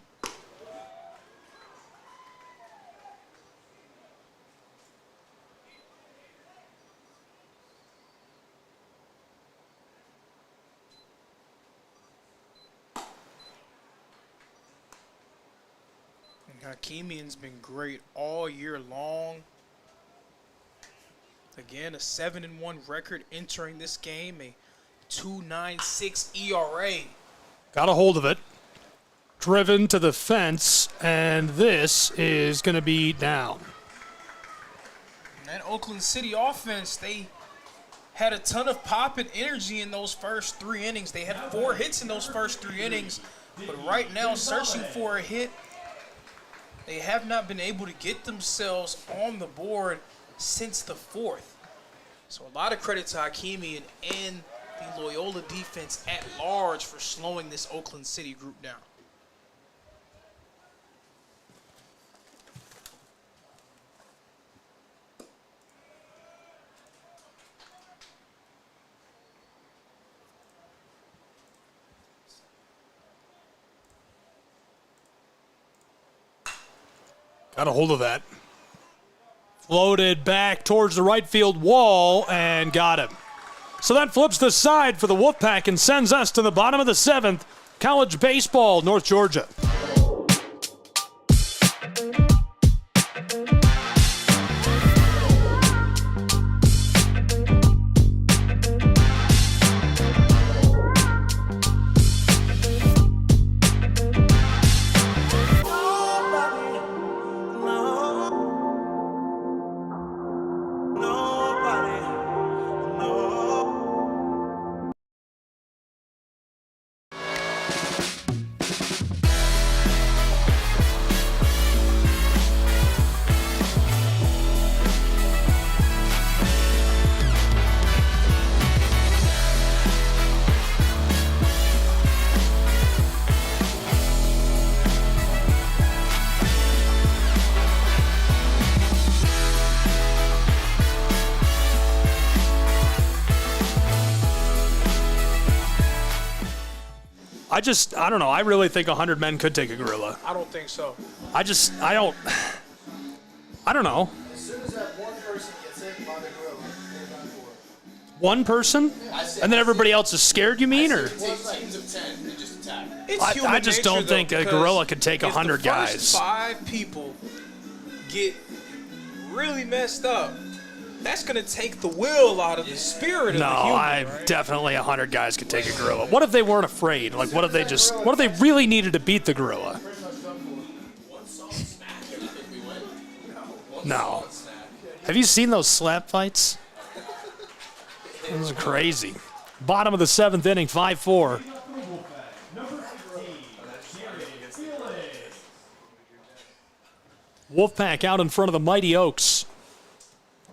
Hakimian's been great all year long. Again, a 7-1 record entering this game, a 2.96 ERA. Got a hold of it. Driven to the fence, and this is going to be down. And that Oakland City offense, they had a ton of pop and energy in those first 3 innings. They had 4 hits in those first 3 innings, but right now searching for a hit. They have not been able to get themselves on the board since the 4th. So a lot of credit to Hakimian and the Loyola defense at large for slowing this Oakland City group down. Got a hold of that. Floated back towards the right field wall and got him. So that flips the side for the Wolfpack and sends us to the bottom of the 7th. College baseball, North Georgia. I don't know. I really think 100 men could take a gorilla. I don't think so. I don't know. As soon as that one person gets hit by the gorilla, they're done for. One person? And then everybody else is scared, you mean? Or Teams of 10, they just attack. I just don't think a gorilla could take 100 guys. If the first 5 people get really messed up, that's going to take the will out of the spirit of the human. Definitely 100 guys could take a gorilla. What if they weren't afraid? Like, what if they really needed to beat the gorilla? No. Have you seen those slap fights? Those are crazy. Bottom of the 7th inning, 5-4. Wolfpack out in front of the Mighty Oaks.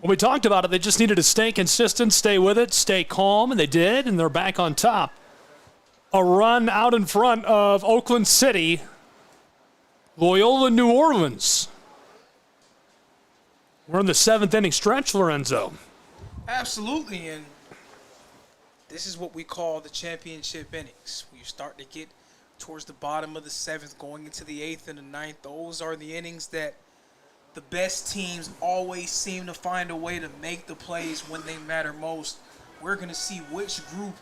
When we talked about it, they just needed to stay consistent, stay with it, stay calm, and they did, and they're back on top. A run out in front of Oakland City, Loyola, New Orleans. We're in the 7th inning stretch, Lorenzo. Absolutely, and this is what we call the championship innings. When you start to get towards the bottom of the 7th, going into the 8th and the 9th, those are the innings that the best teams always seem to find a way to make the plays when they matter most. We're going to see which group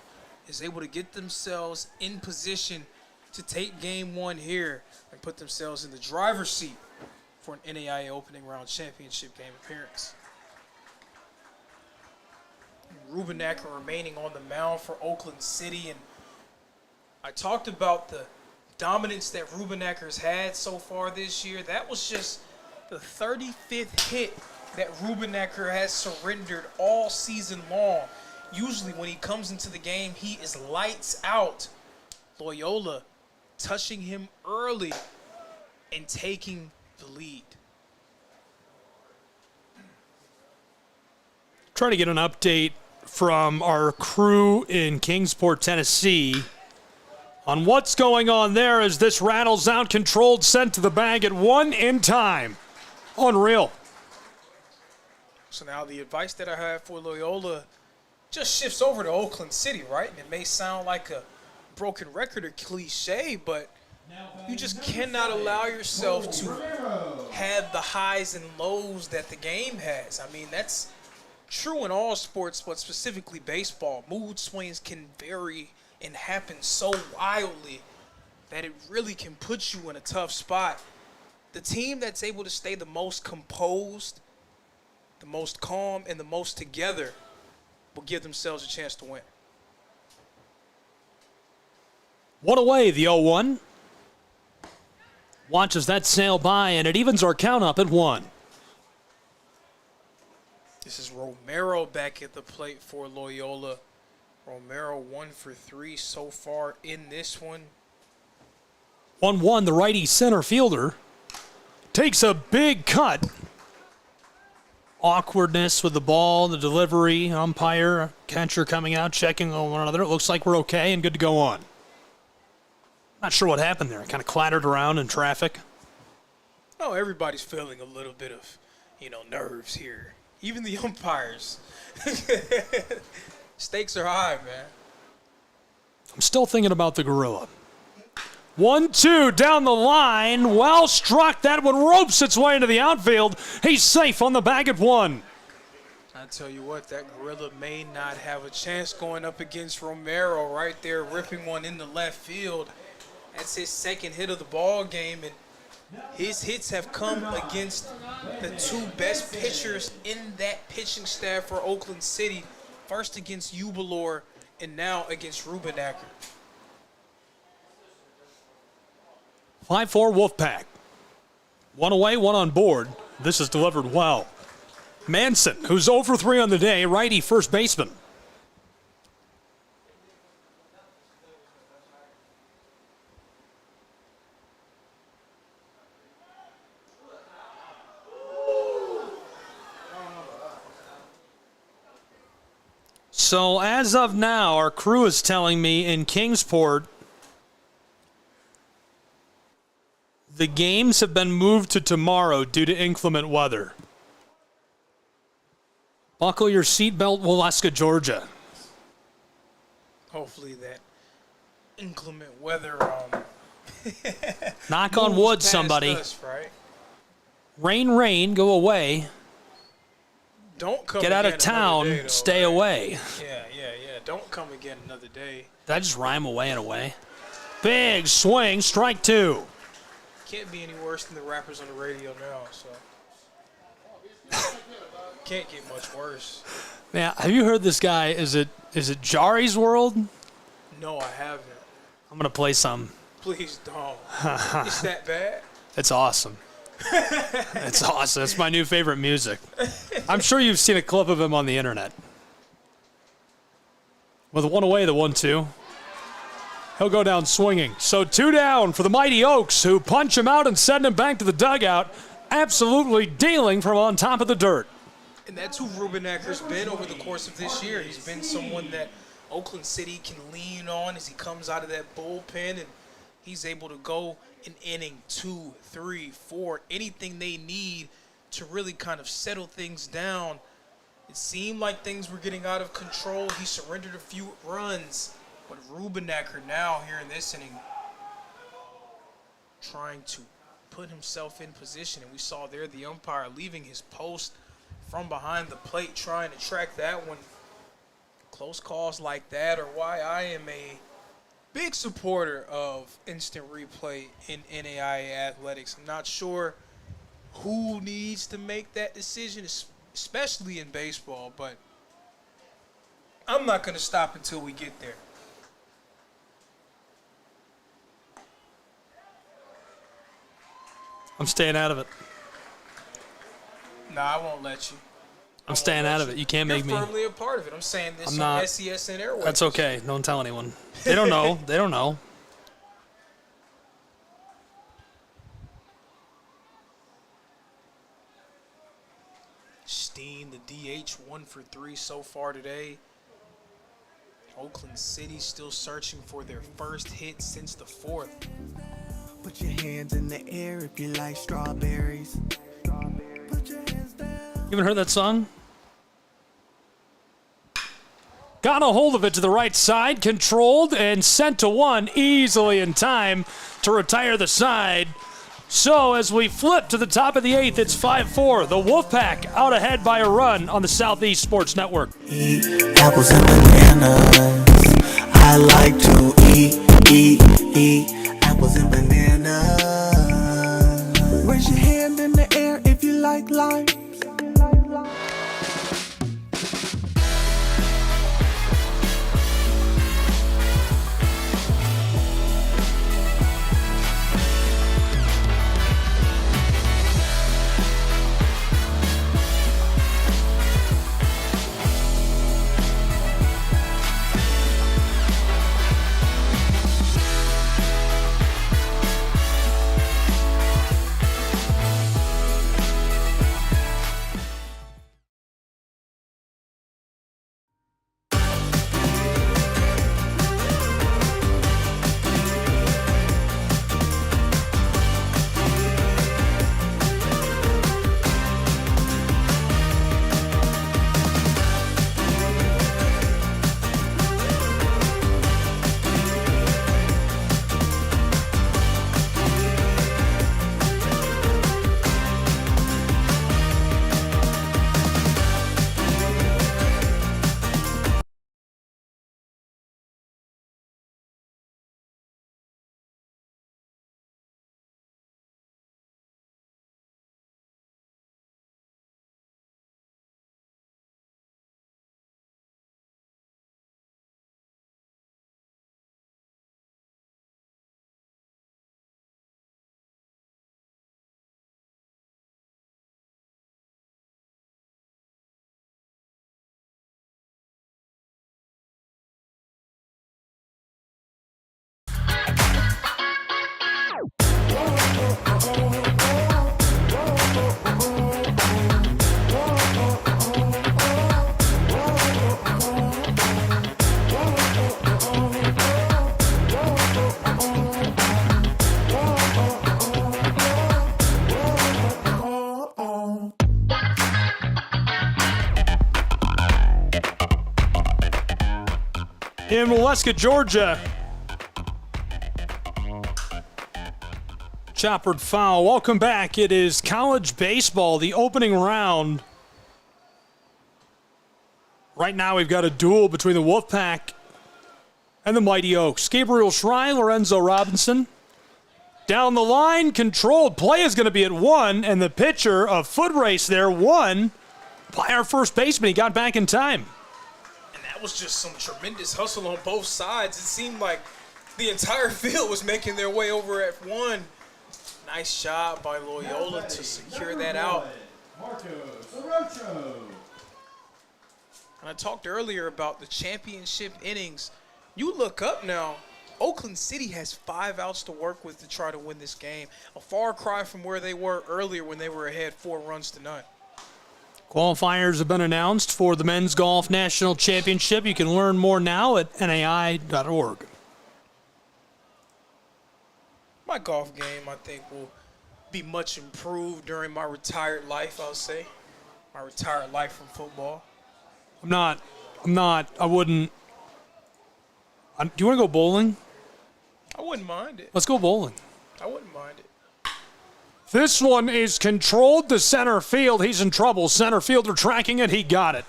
is able to get themselves in position to take game 1 here and put themselves in the driver's seat for an NAIA opening round championship game appearance. Rubenacker remaining on the mound for Oakland City, and I talked about the dominance that Rubenacker's had so far this year. That was just the 35th hit that Rubenacker has surrendered all season long. Usually when he comes into the game, he is lights out. Loyola touching him early and taking the lead. Try to get an update from our crew in Kingsport, Tennessee, on what's going on there as this rattles out, controlled, sent to the bag at 1 in time. Unreal. So now the advice that I have for Loyola just shifts over to Oakland City, right? And it may sound like a broken record or cliche, but you just cannot allow yourself to have the highs and lows that the game has. I mean, that's true in all sports, but specifically baseball. Mood swings can vary and happen so wildly that it really can put you in a tough spot. The team that's able to stay the most composed, the most calm, and the most together will give themselves a chance to win. One away, the 0-1. Watches that sail by, and it evens our count up at 1. This is Romero back at the plate for Loyola. Romero 1 for 3 so far in this one. 1-1, the righty center fielder takes a big cut. Awkwardness with the ball, the delivery, umpire, catcher coming out, checking on one another. It looks like we're okay and good to go on. Not sure what happened there. Kind of clattered around in traffic. Oh, everybody's feeling a little bit of, nerves here. Even the umpires. Stakes are high, man. I'm still thinking about the gorilla. 1-2 down the line. Well struck. That one ropes its way into the outfield. He's safe on the bag at 1. I tell you what, that gorilla may not have a chance going up against Romero right there, ripping one into left field. That's his second hit of the ball game, and his hits have come against the two best pitchers in that pitching staff for Oakland City. First against Jubilor and now against Rubenacker. 5-4 Wolfpack. 1 away, 1 on board. This is delivered well. Manson, who's 0 for 3 on the day, righty first baseman. So as of now, our crew is telling me in Kingsport, the games have been moved to tomorrow due to inclement weather. Buckle your seatbelt, Waleska, Georgia. Hopefully that inclement weather knock on wood, somebody. Us, right? Rain, rain, go away. Don't come Get out of town, day, though, stay right? away. Yeah. Don't come again another day. Did I just rhyme away and away? Big swing, strike 2. Can't be any worse than the rappers on the radio now, so. Can't get much worse. Man, have you heard this guy? Is it Jari's World? No, I haven't. I'm going to play some. Please don't. It's that bad? It's awesome. It's awesome. It's my new favorite music. I'm sure you've seen a clip of him on the internet. With 1 away, the 1-2. He'll go down swinging. So 2 down for the mighty Oaks, who punch him out and send him back to the dugout, absolutely dealing from on top of the dirt. And that's who Rubenacker's been over the course of this year. He's been someone that Oakland City can lean on as he comes out of that bullpen, and he's able to go an inning, 2, 3, 4, anything they need to really kind of settle things down. It seemed like things were getting out of control. He surrendered a few runs, but Rubenacker now here in this inning trying to put himself in position. And we saw there the umpire leaving his post from behind the plate trying to track that one. Close calls like that are why I am a big supporter of instant replay in NAIA athletics. I'm not sure who needs to make that decision, especially in baseball. But I'm not going to stop until we get there. I'm staying out of it. Nah, I won't let you. I'm staying out of it. You can't make me. You're firmly a part of it. I'm saying this I'm on not. SESN Airways. That's okay. Don't tell anyone. They don't know. They don't know. Steen, the DH, 1 for 3 so far today. Oakland City still searching for their first hit since the 4th. Put your hands in the air if you like strawberries. You haven't heard that song? Got a hold of it to the right side, controlled, and sent to one easily in time to retire the side. So as we flip to the top of the 8th, it's 5-4. The Wolfpack out ahead by a run on the Southeast Sports Network. Eat apples and bananas. I like to eat apples and bananas. Raise your hand in the air if you like limes. In Waleska, Georgia. Choppered foul. Welcome back. It is college baseball, the opening round. Right now we've got a duel between the Wolfpack and the Mighty Oaks. Gabriel Schrei, Lorenzo Robinson. Down the line, controlled play is going to be at 1, and the pitcher, a foot race there, 1 by our first baseman. He got back in time. That was just some tremendous hustle on both sides. It seemed like the entire field was making their way over at 1. Nice job by Loyola to secure that out. And I talked earlier about the championship innings. You look up now, Oakland City has 5 outs to work with to try to win this game. A far cry from where they were earlier when they were ahead 4 runs to none. Qualifiers have been announced for the Men's Golf National Championship. You can learn more now at NAI.org. My golf game, I think, will be much improved during my retired life, I'll say. My retired life from football. I wouldn't. Do you want to go bowling? I wouldn't mind it. Let's go bowling. I wouldn't mind it. This one is controlled to center field. He's in trouble. Center fielder tracking it. He got it.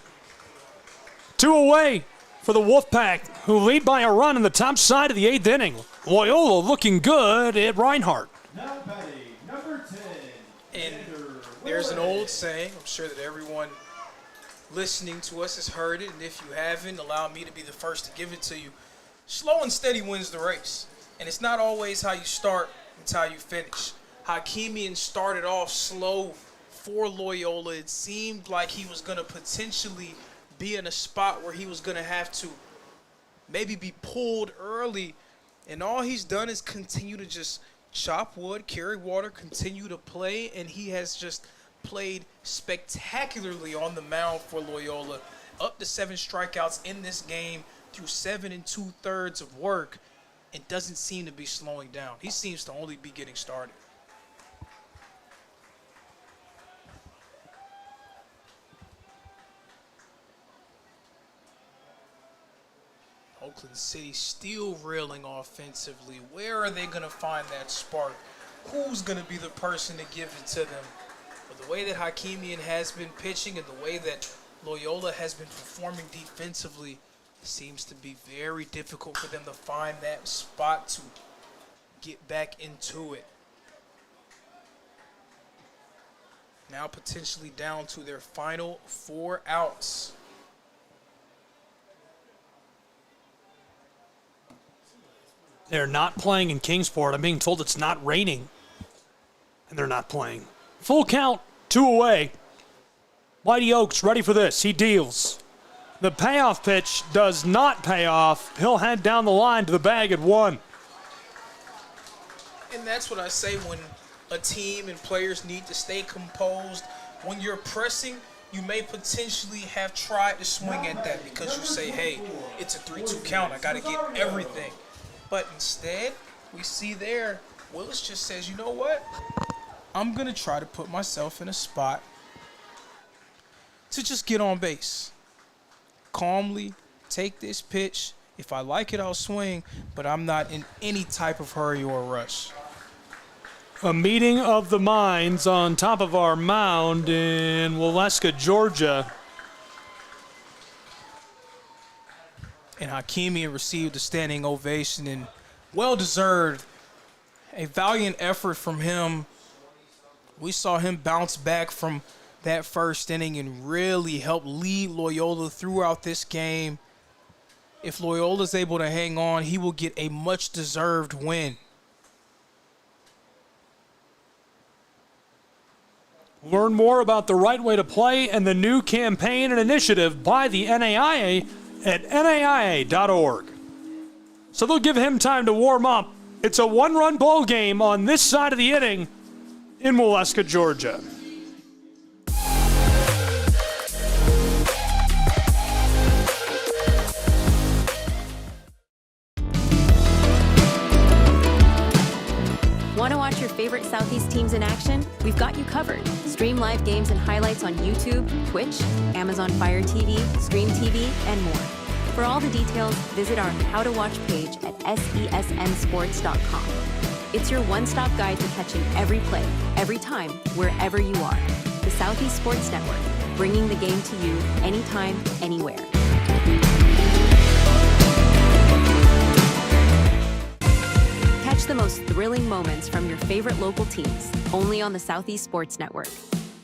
2 away for the Wolfpack, who lead by a run in the top side of the 8th inning. Loyola looking good at Reinhardt. Now batting, number 10, And There's an old saying, I'm sure that everyone listening to us has heard it, and if you haven't, allow me to be the first to give it to you. Slow and steady wins the race. And it's not always how you start, it's how you finish. Hakimian started off slow for Loyola. It seemed like he was going to potentially be in a spot where he was going to have to maybe be pulled early. And all he's done is continue to just chop wood, carry water, continue to play. And he has just played spectacularly on the mound for Loyola. Up to 7 strikeouts in this game through 7 2/3 of work. It doesn't seem to be slowing down. He seems to only be getting started. Oakland City still reeling offensively. Where are they going to find that spark? Who's going to be the person to give it to them? But the way that Hakimian has been pitching and the way that Loyola has been performing defensively, it seems to be very difficult for them to find that spot to get back into it. Now potentially down to their final 4 outs. They're not playing in Kingsport. I'm being told it's not raining, and they're not playing. Full count, 2 away. Whitey Oaks ready for this. He deals. The payoff pitch does not pay off. He'll head down the line to the bag at 1. And that's what I say when a team and players need to stay composed. When you're pressing, you may potentially have tried to swing at that because you say, hey, it's a 3-2 count. I got to get everything. But instead, we see there, Willis just says, you know what? I'm going to try to put myself in a spot to just get on base. Calmly take this pitch. If I like it, I'll swing, but I'm not in any type of hurry or rush. A meeting of the minds on top of our mound in Waleska, Georgia. And Hakimian received a standing ovation and well-deserved. A valiant effort from him. We saw him bounce back from that first inning and really help lead Loyola throughout this game. If Loyola's able to hang on, he will get a much-deserved win. Learn more about the right way to play and the new campaign and initiative by the NAIA at NAIA.org. So they'll give him time to warm up. It's a 1-run ball game on this side of the inning in Waleska, Georgia. Want to watch your favorite Southeast teams in action? We've got you covered. Stream live games and highlights on YouTube, Twitch, Amazon Fire TV, Stream TV, and more. For all the details, visit our How to Watch page at SESNsports.com. It's your one-stop guide to catching every play, every time, wherever you are. The Southeast Sports Network, bringing the game to you anytime, anywhere. Catch the most thrilling moments from your favorite local teams, only on the Southeast Sports Network.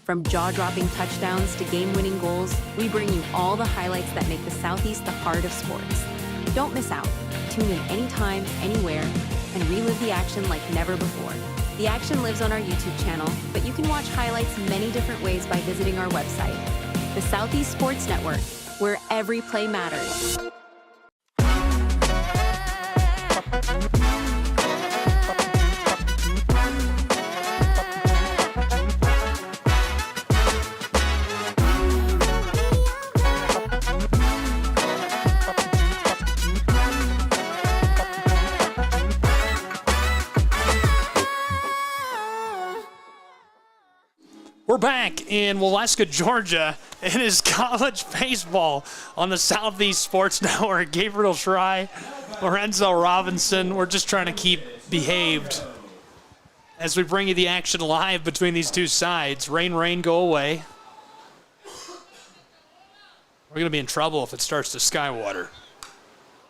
From jaw-dropping touchdowns to game-winning goals, we bring you all the highlights that make the Southeast the heart of sports. Don't miss out. Tune in anytime, anywhere, and relive the action like never before. The action lives on our YouTube channel, but you can watch highlights many different ways by visiting our website. The Southeast Sports Network, where every play matters. We're back in Waleska, Georgia. It is college baseball on the Southeast Sports Network. Gabriel Schrei, Lorenzo Robinson. We're just trying to keep behaved as we bring you the action live between these two sides. Rain, go away. We're going to be in trouble if it starts to skywater.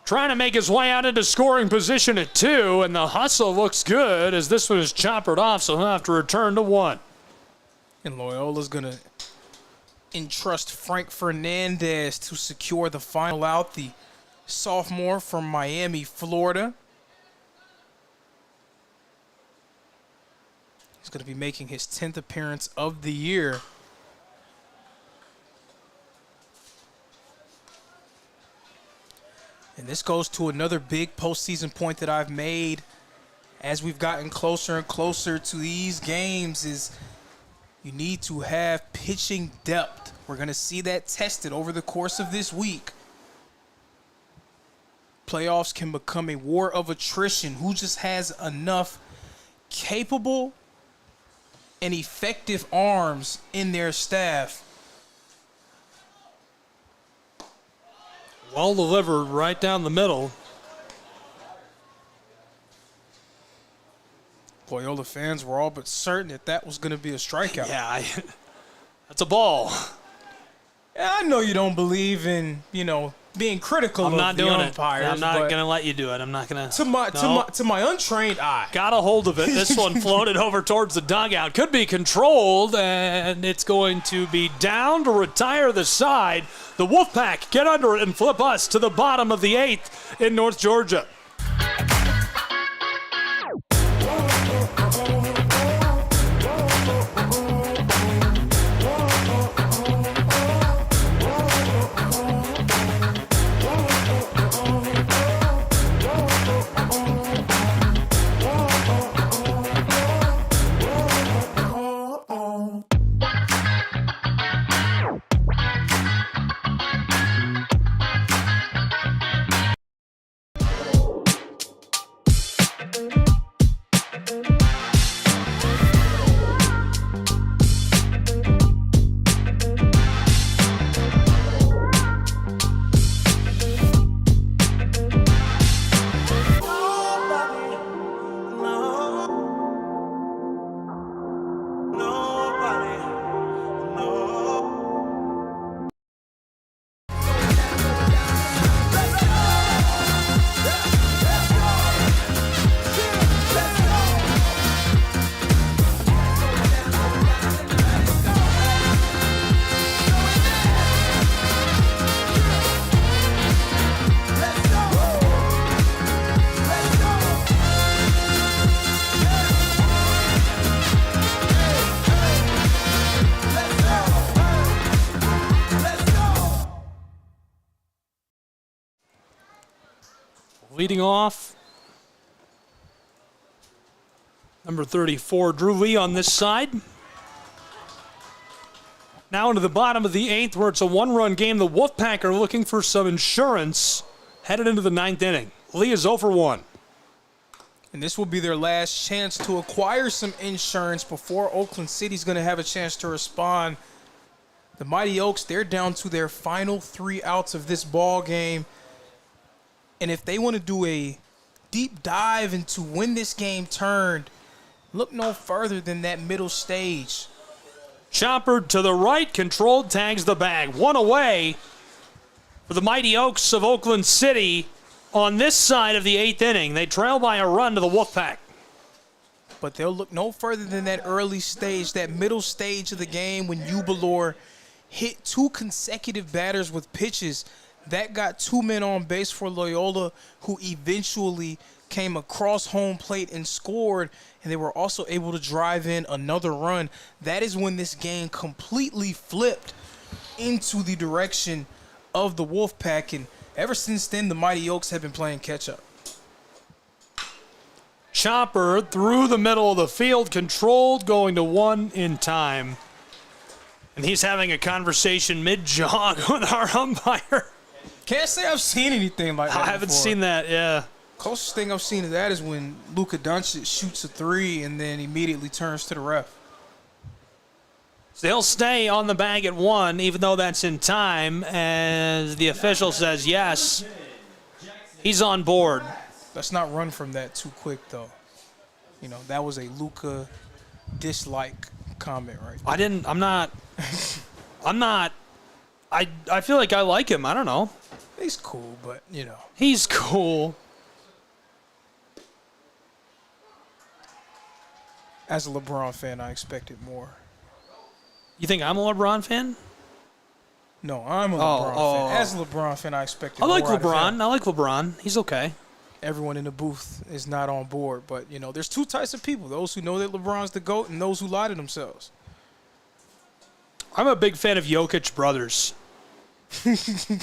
Trying to make his way out into scoring position at 2, and the hustle looks good as this one is choppered off, so he'll have to return to 1. And Loyola's going to entrust Frank Fernandez to secure the final out, the sophomore from Miami, Florida. He's going to be making his 10th appearance of the year. And this goes to another big postseason point that I've made as we've gotten closer and closer to these games is you need to have pitching depth. We're going to see that tested over the course of this week. Playoffs can become a war of attrition. Who just has enough capable and effective arms in their staff? Well delivered right down the middle. Loyola fans were all but certain that that was going to be a strikeout. Yeah, that's a ball. Yeah, I know you don't believe in, being critical I'm not of the doing umpires. it. I'm not going to let you do it. I'm not going to. To my untrained eye. Got a hold of it. This one floated over towards the dugout. Could be controlled, and it's going to be down to retire the side. The Wolfpack get under it and flip us to the bottom of the 8th in North Georgia. Leading off, number 34, Drew Lee on this side. Now into the bottom of the 8th where it's a one-run game. The Wolfpack are looking for some insurance headed into the 9th inning. Lee is 0 for 1. And this will be their last chance to acquire some insurance before Oakland City's going to have a chance to respond. The Mighty Oaks, they're down to their final 3 outs of this ball game. And if they want to do a deep dive into when this game turned, look no further than that middle stage. Chopper to the right, controlled, tags the bag. One away for the Mighty Oaks of Oakland City on this side of the 8th inning. They trail by a run to the Wolfpack. But they'll look no further than that early stage, that middle stage of the game when Ubalor hit 2 consecutive batters with pitches. That got 2 men on base for Loyola, who eventually came across home plate and scored, and they were also able to drive in another run. That is when this game completely flipped into the direction of the Wolfpack, and ever since then, the Mighty Oaks have been playing catch-up. Chopper through the middle of the field, controlled, going to 1 in time. And he's having a conversation mid-jog with our umpire. Can't say I've seen anything like that I haven't before. seen that, yeah. Closest thing I've seen to that is when Luka Doncic shoots a 3 and then immediately turns to the ref. So he'll stay on the bag at 1, even though that's in time, as the official says yes. He's on board. Let's not run from that too quick, though. That was a Luka dislike comment right there. I feel like I like him. I don't know. He's cool, but, He's cool. As a LeBron fan, I expected more. You think I'm a LeBron fan? No, I'm a LeBron fan. As a LeBron fan, I expect I like more out of him. LeBron. I like LeBron. He's okay. Everyone in the booth is not on board. But, you know, there's two types of people, those who know that LeBron's the GOAT and those who lie to themselves. I'm a big fan of Jokic brothers.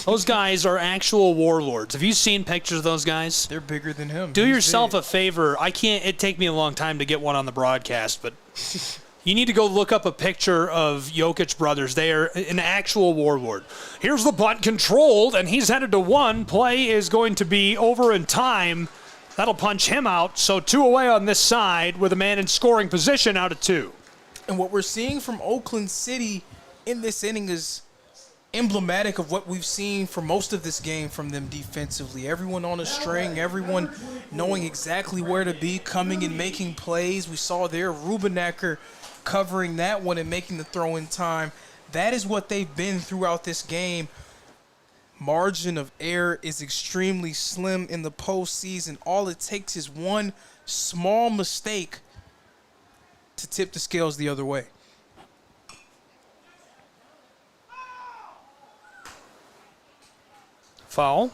Those guys are actual warlords. Have you seen pictures of those guys? They're bigger than him. Do yourself a favor. It'd take me a long time to get one on the broadcast, but you need to go look up a picture of Jokic brothers. They are an actual warlord. Here's the bunt controlled, and he's headed to one. Play is going to be over in time. That'll punch him out. So 2 away on this side with a man in scoring position out of 2. And what we're seeing from Oakland City in this inning is emblematic of what we've seen for most of this game from them defensively. Everyone on a string, everyone knowing exactly where to be, coming and making plays. We saw there Rubenacker covering that one and making the throw in time. That is what they've been throughout this game. Margin of error is extremely slim in the postseason. All it takes is one small mistake to tip the scales the other way. Foul.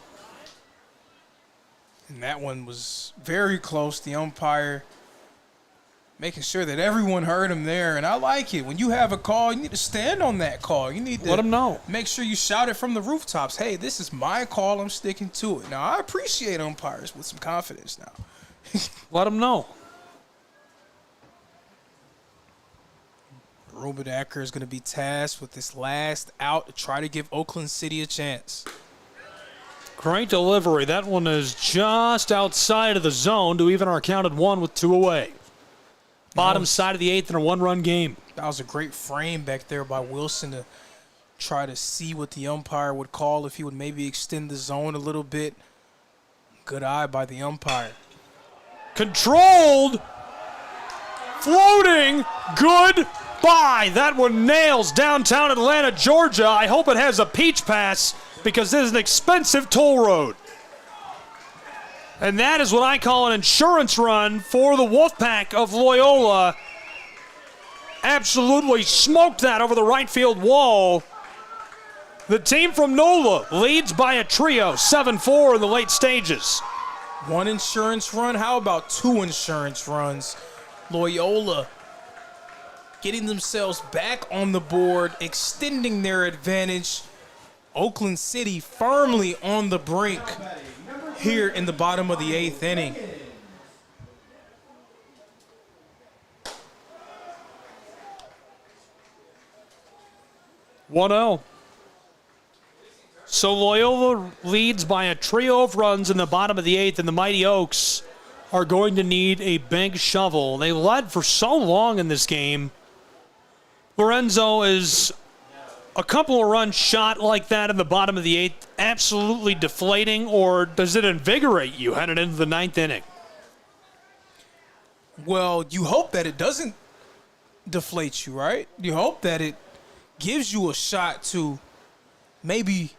And that one was very close. The umpire making sure that everyone heard him there. And I like it. When you have a call, you need to stand on that call. You need to let them know. Make sure you shout it from the rooftops. Hey, this is my call. I'm sticking to it. Now, I appreciate umpires with some confidence now. Let them know. Rubenacker is going to be tasked with this last out to try to give Oakland City a chance. Great delivery. That one is just outside of the zone to even our counted 1 with 2 away. Bottom side of the 8th in a 1-run game. That was a great frame back there by Wilson to try to see what the umpire would call, if he would maybe extend the zone a little bit. Good eye by the umpire. Controlled. Floating. Goodbye. That one nails downtown Atlanta, Georgia. I hope it has a peach pass, because this is an expensive toll road. And that is what I call an insurance run for the Wolfpack of Loyola. Absolutely smoked that over the right field wall. The team from NOLA leads by a trio, 7-4 in the late stages. One insurance run? How about 2 insurance runs? Loyola getting themselves back on the board, extending their advantage. Oakland City firmly on the brink here in the bottom of the 8th inning. (1-0). So Loyola leads by a trio of runs in the bottom of the 8th, and the Mighty Oaks are going to need a big shovel. They led for so long in this game. Lorenzo, is a couple of runs shot like that in the bottom of the 8th absolutely deflating, or does it invigorate you headed into the 9th inning? Well, you hope that it doesn't deflate you, right? You hope that it gives you a shot to maybe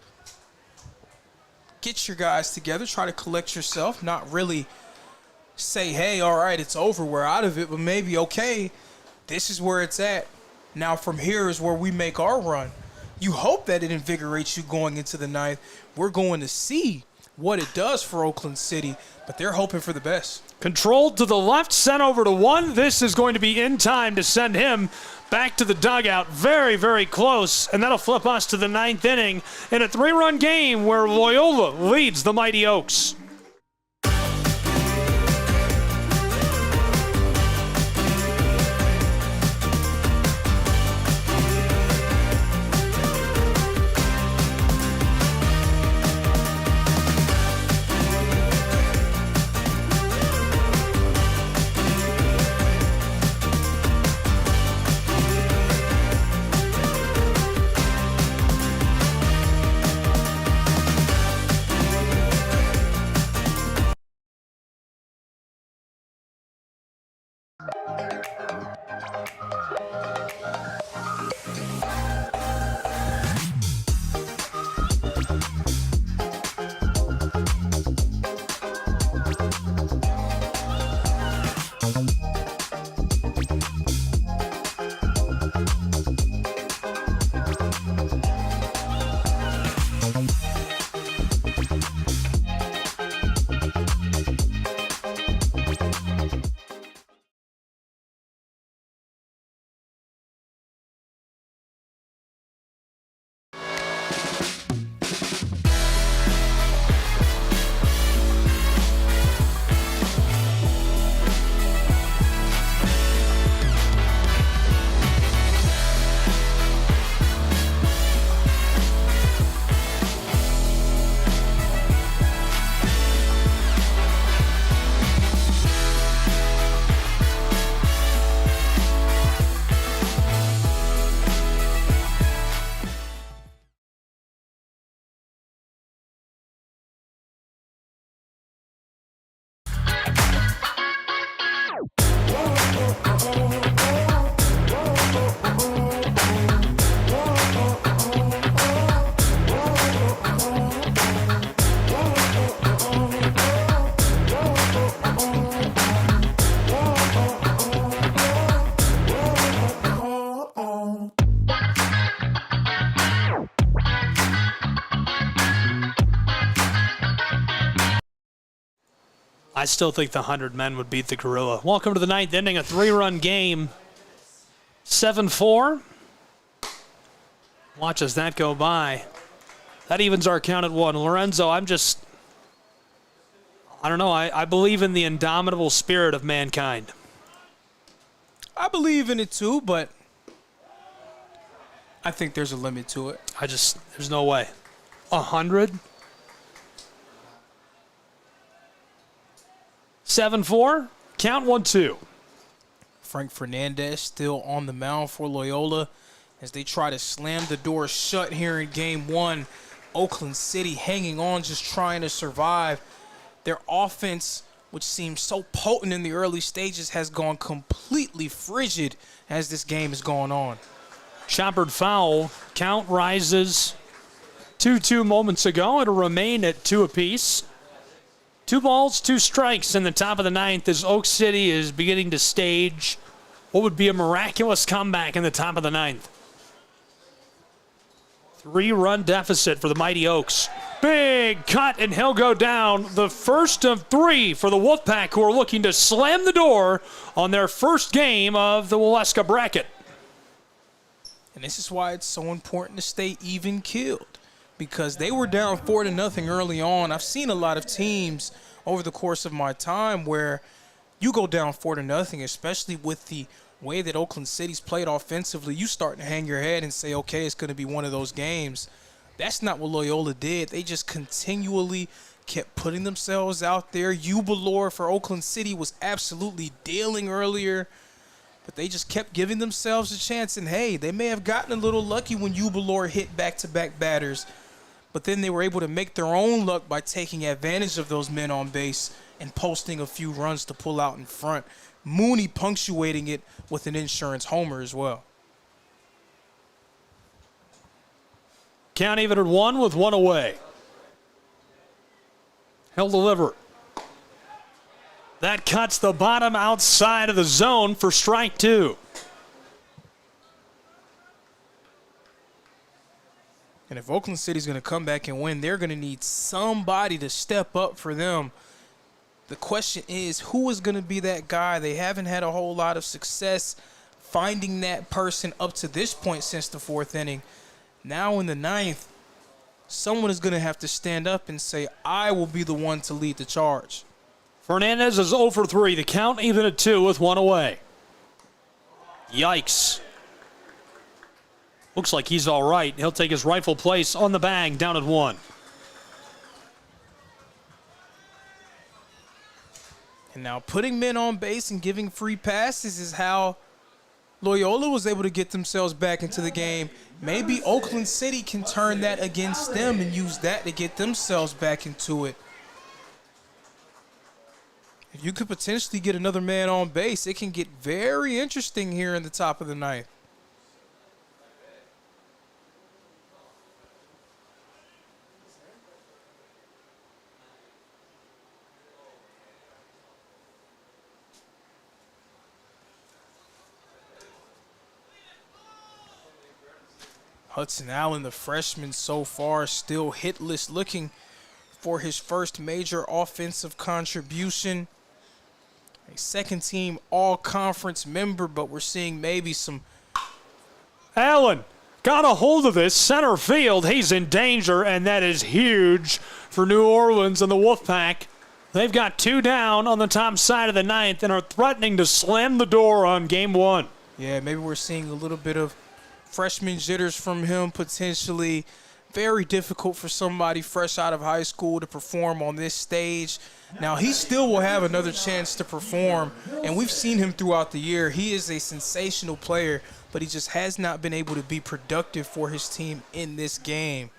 get your guys together, try to collect yourself, not really say, hey, all right, it's over, we're out of it, but maybe, okay, this is where it's at. Now from here is where we make our run. You hope that it invigorates you going into the 9th. We're going to see what it does for Oakland City, but they're hoping for the best. Controlled to the left, sent over to 1. This is going to be in time to send him back to the dugout. Very, very close, and that'll flip us to the 9th inning in a 3-run game where Loyola leads the Mighty Oaks. I still think the 100 men would beat the Gorilla. Welcome to the ninth inning, a 3-run game. 7-4. Watch as that go by. That evens our count at 1. Lorenzo, I don't know. I believe in the indomitable spirit of mankind. I believe in it too, but I think there's a limit to it. There's no way. 100? 7-4. Count 1-2. Frank Fernandez still on the mound for Loyola as they try to slam the door shut here in game 1. Oakland City hanging on, just trying to survive. Their offense, which seemed so potent in the early stages, has gone completely frigid as this game is going on. Choppered foul. Count rises 2-2 moments ago. It'll remain at 2 apiece. 2 balls, 2 strikes in the top of the ninth as Oak City is beginning to stage what would be a miraculous comeback in the top of the ninth. 3-run deficit for the Mighty Oaks. Big cut, and he'll go down. The first of 3 for the Wolfpack, who are looking to slam the door on their first game of the Waleska bracket. And this is why it's so important to stay even-keeled, because they were down 4-0 early on. I've seen a lot of teams over the course of my time where you go down 4-0, especially with the way that Oakland City's played offensively, you start to hang your head and say, okay, it's going to be one of those games. That's not what Loyola did. They just continually kept putting themselves out there. Ubalor for Oakland City was absolutely dealing earlier, but they just kept giving themselves a chance. And, hey, they may have gotten a little lucky when Ubalor hit back-to-back batters, but then they were able to make their own luck by taking advantage of those men on base and posting a few runs to pull out in front. Mooney punctuating it with an insurance homer as well. Count even at 1 with 1 away. He'll deliver. That cuts the bottom outside of the zone for strike 2. And if Oakland City's going to come back and win, they're going to need somebody to step up for them. The question is, who is going to be that guy? They haven't had a whole lot of success finding that person up to this point since the 4th inning. Now in the 9th, someone is going to have to stand up and say, I will be the one to lead the charge. Fernandez is 0 for 3. The count even at 2 with 1 away. Yikes. Looks like he's all right. He'll take his rightful place on the bag down at 1. And now putting men on base and giving free passes is how Loyola was able to get themselves back into the game. Maybe Oakland City can turn that against them and use that to get themselves back into it. If you could potentially get another man on base, it can get very interesting here in the top of the ninth. Hudson Allen, the freshman so far, still hitless, looking for his first major offensive contribution. A second-team all-conference member, but we're seeing maybe some... Allen got a hold of this center field. He's in danger, and that is huge for New Orleans and the Wolfpack. They've got 2 down on the top side of the ninth and are threatening to slam the door on game 1. Yeah, maybe we're seeing a little bit of freshman jitters from him potentially. Very difficult for somebody fresh out of high school to perform on this stage. Now, he still will have another chance to perform, and we've seen him throughout the year. He is a sensational player, but he just has not been able to be productive for his team in this game.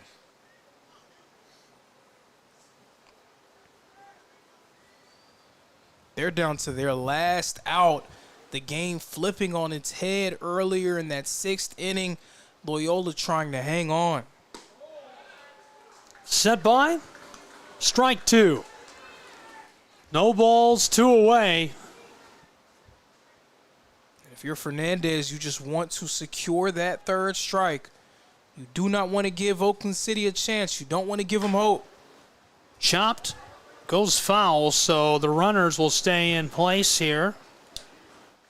They're down to their last out. The game flipping on its head earlier in that 6th inning. Loyola trying to hang on. Set by strike 2. No balls, 2 away. If you're Fernandez, you just want to secure that 3rd strike. You do not want to give Oakland City a chance. You don't want to give them hope. Chopped, goes foul, so the runners will stay in place here.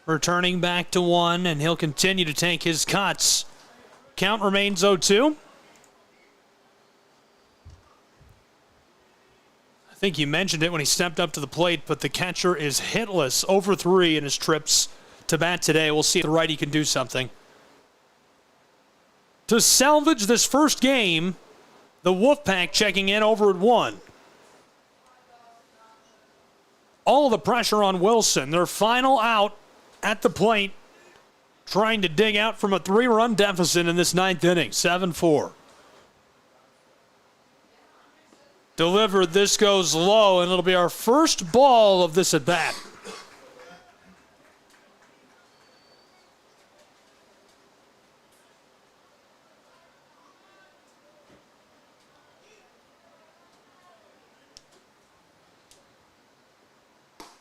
Returning back to 1, and he'll continue to take his cuts. Count remains 0-2. I think you mentioned it when he stepped up to the plate, but the catcher is hitless, over 3 in his trips to bat today. We'll see if the righty can do something. To salvage this first game, the Wolfpack checking in over at 1. All the pressure on Wilson. Their final out at the plate, trying to dig out from a 3-run deficit in this 9th inning, 7-4. Delivered, this goes low, and it'll be our first ball of this at-bat.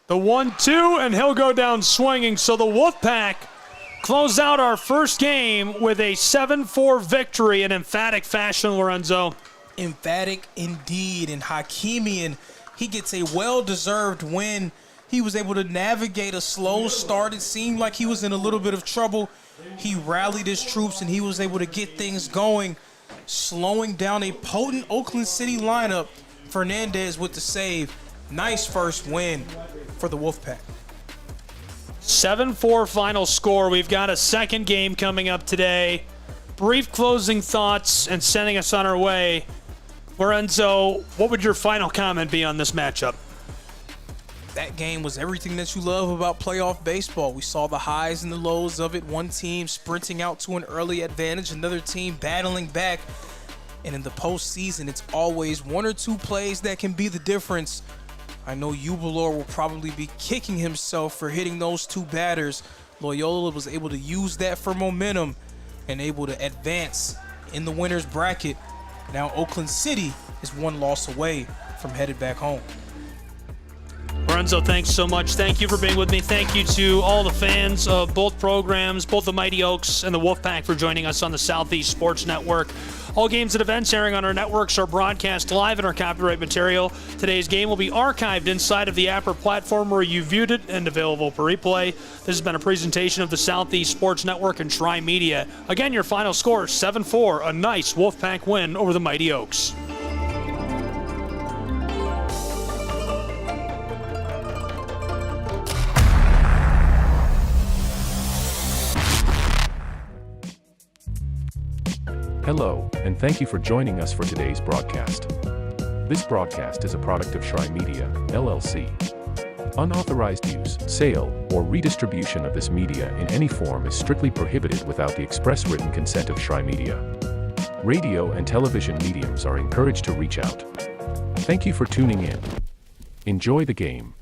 The 1-2, and he'll go down swinging. So the Wolfpack close out our first game with a 7-4 victory in emphatic fashion, Lorenzo. Emphatic indeed. And Hakimian, he gets a well-deserved win. He was able to navigate a slow start. It seemed like he was in a little bit of trouble. He rallied his troops, and he was able to get things going, slowing down a potent Oakland City lineup. Fernandez with the save. Nice first win for the Wolfpack. 7-4 final score. We've got a second game coming up today. Brief closing thoughts and sending us on our way. Lorenzo, what would your final comment be on this matchup? That game was everything that you love about playoff baseball. We saw the highs and the lows of it. One team sprinting out to an early advantage, another team battling back. And in the postseason, it's always 1 or 2 plays that can be the difference. I know Ubalor will probably be kicking himself for hitting those 2 batters. Loyola was able to use that for momentum and able to advance in the winner's bracket. Now Oakland City is 1 loss away from headed back home. Lorenzo, thanks so much. Thank you for being with me. Thank you to all the fans of both programs, both the Mighty Oaks and the Wolfpack, for joining us on the Southeast Sports Network. All games and events airing on our networks are broadcast live in our copyright material. Today's game will be archived inside of the Apper platform where you viewed it and available for replay. This has been a presentation of the Southeast Sports Network and Tri Media. Again, your final score, 7-4, a nice Wolfpack win over the Mighty Oaks. Hello, and thank you for joining us for today's broadcast. This broadcast is a product of Shry Media, LLC. Unauthorized use, sale, or redistribution of this media in any form is strictly prohibited without the express written consent of Shry Media. Radio and television mediums are encouraged to reach out. Thank you for tuning in. Enjoy the game.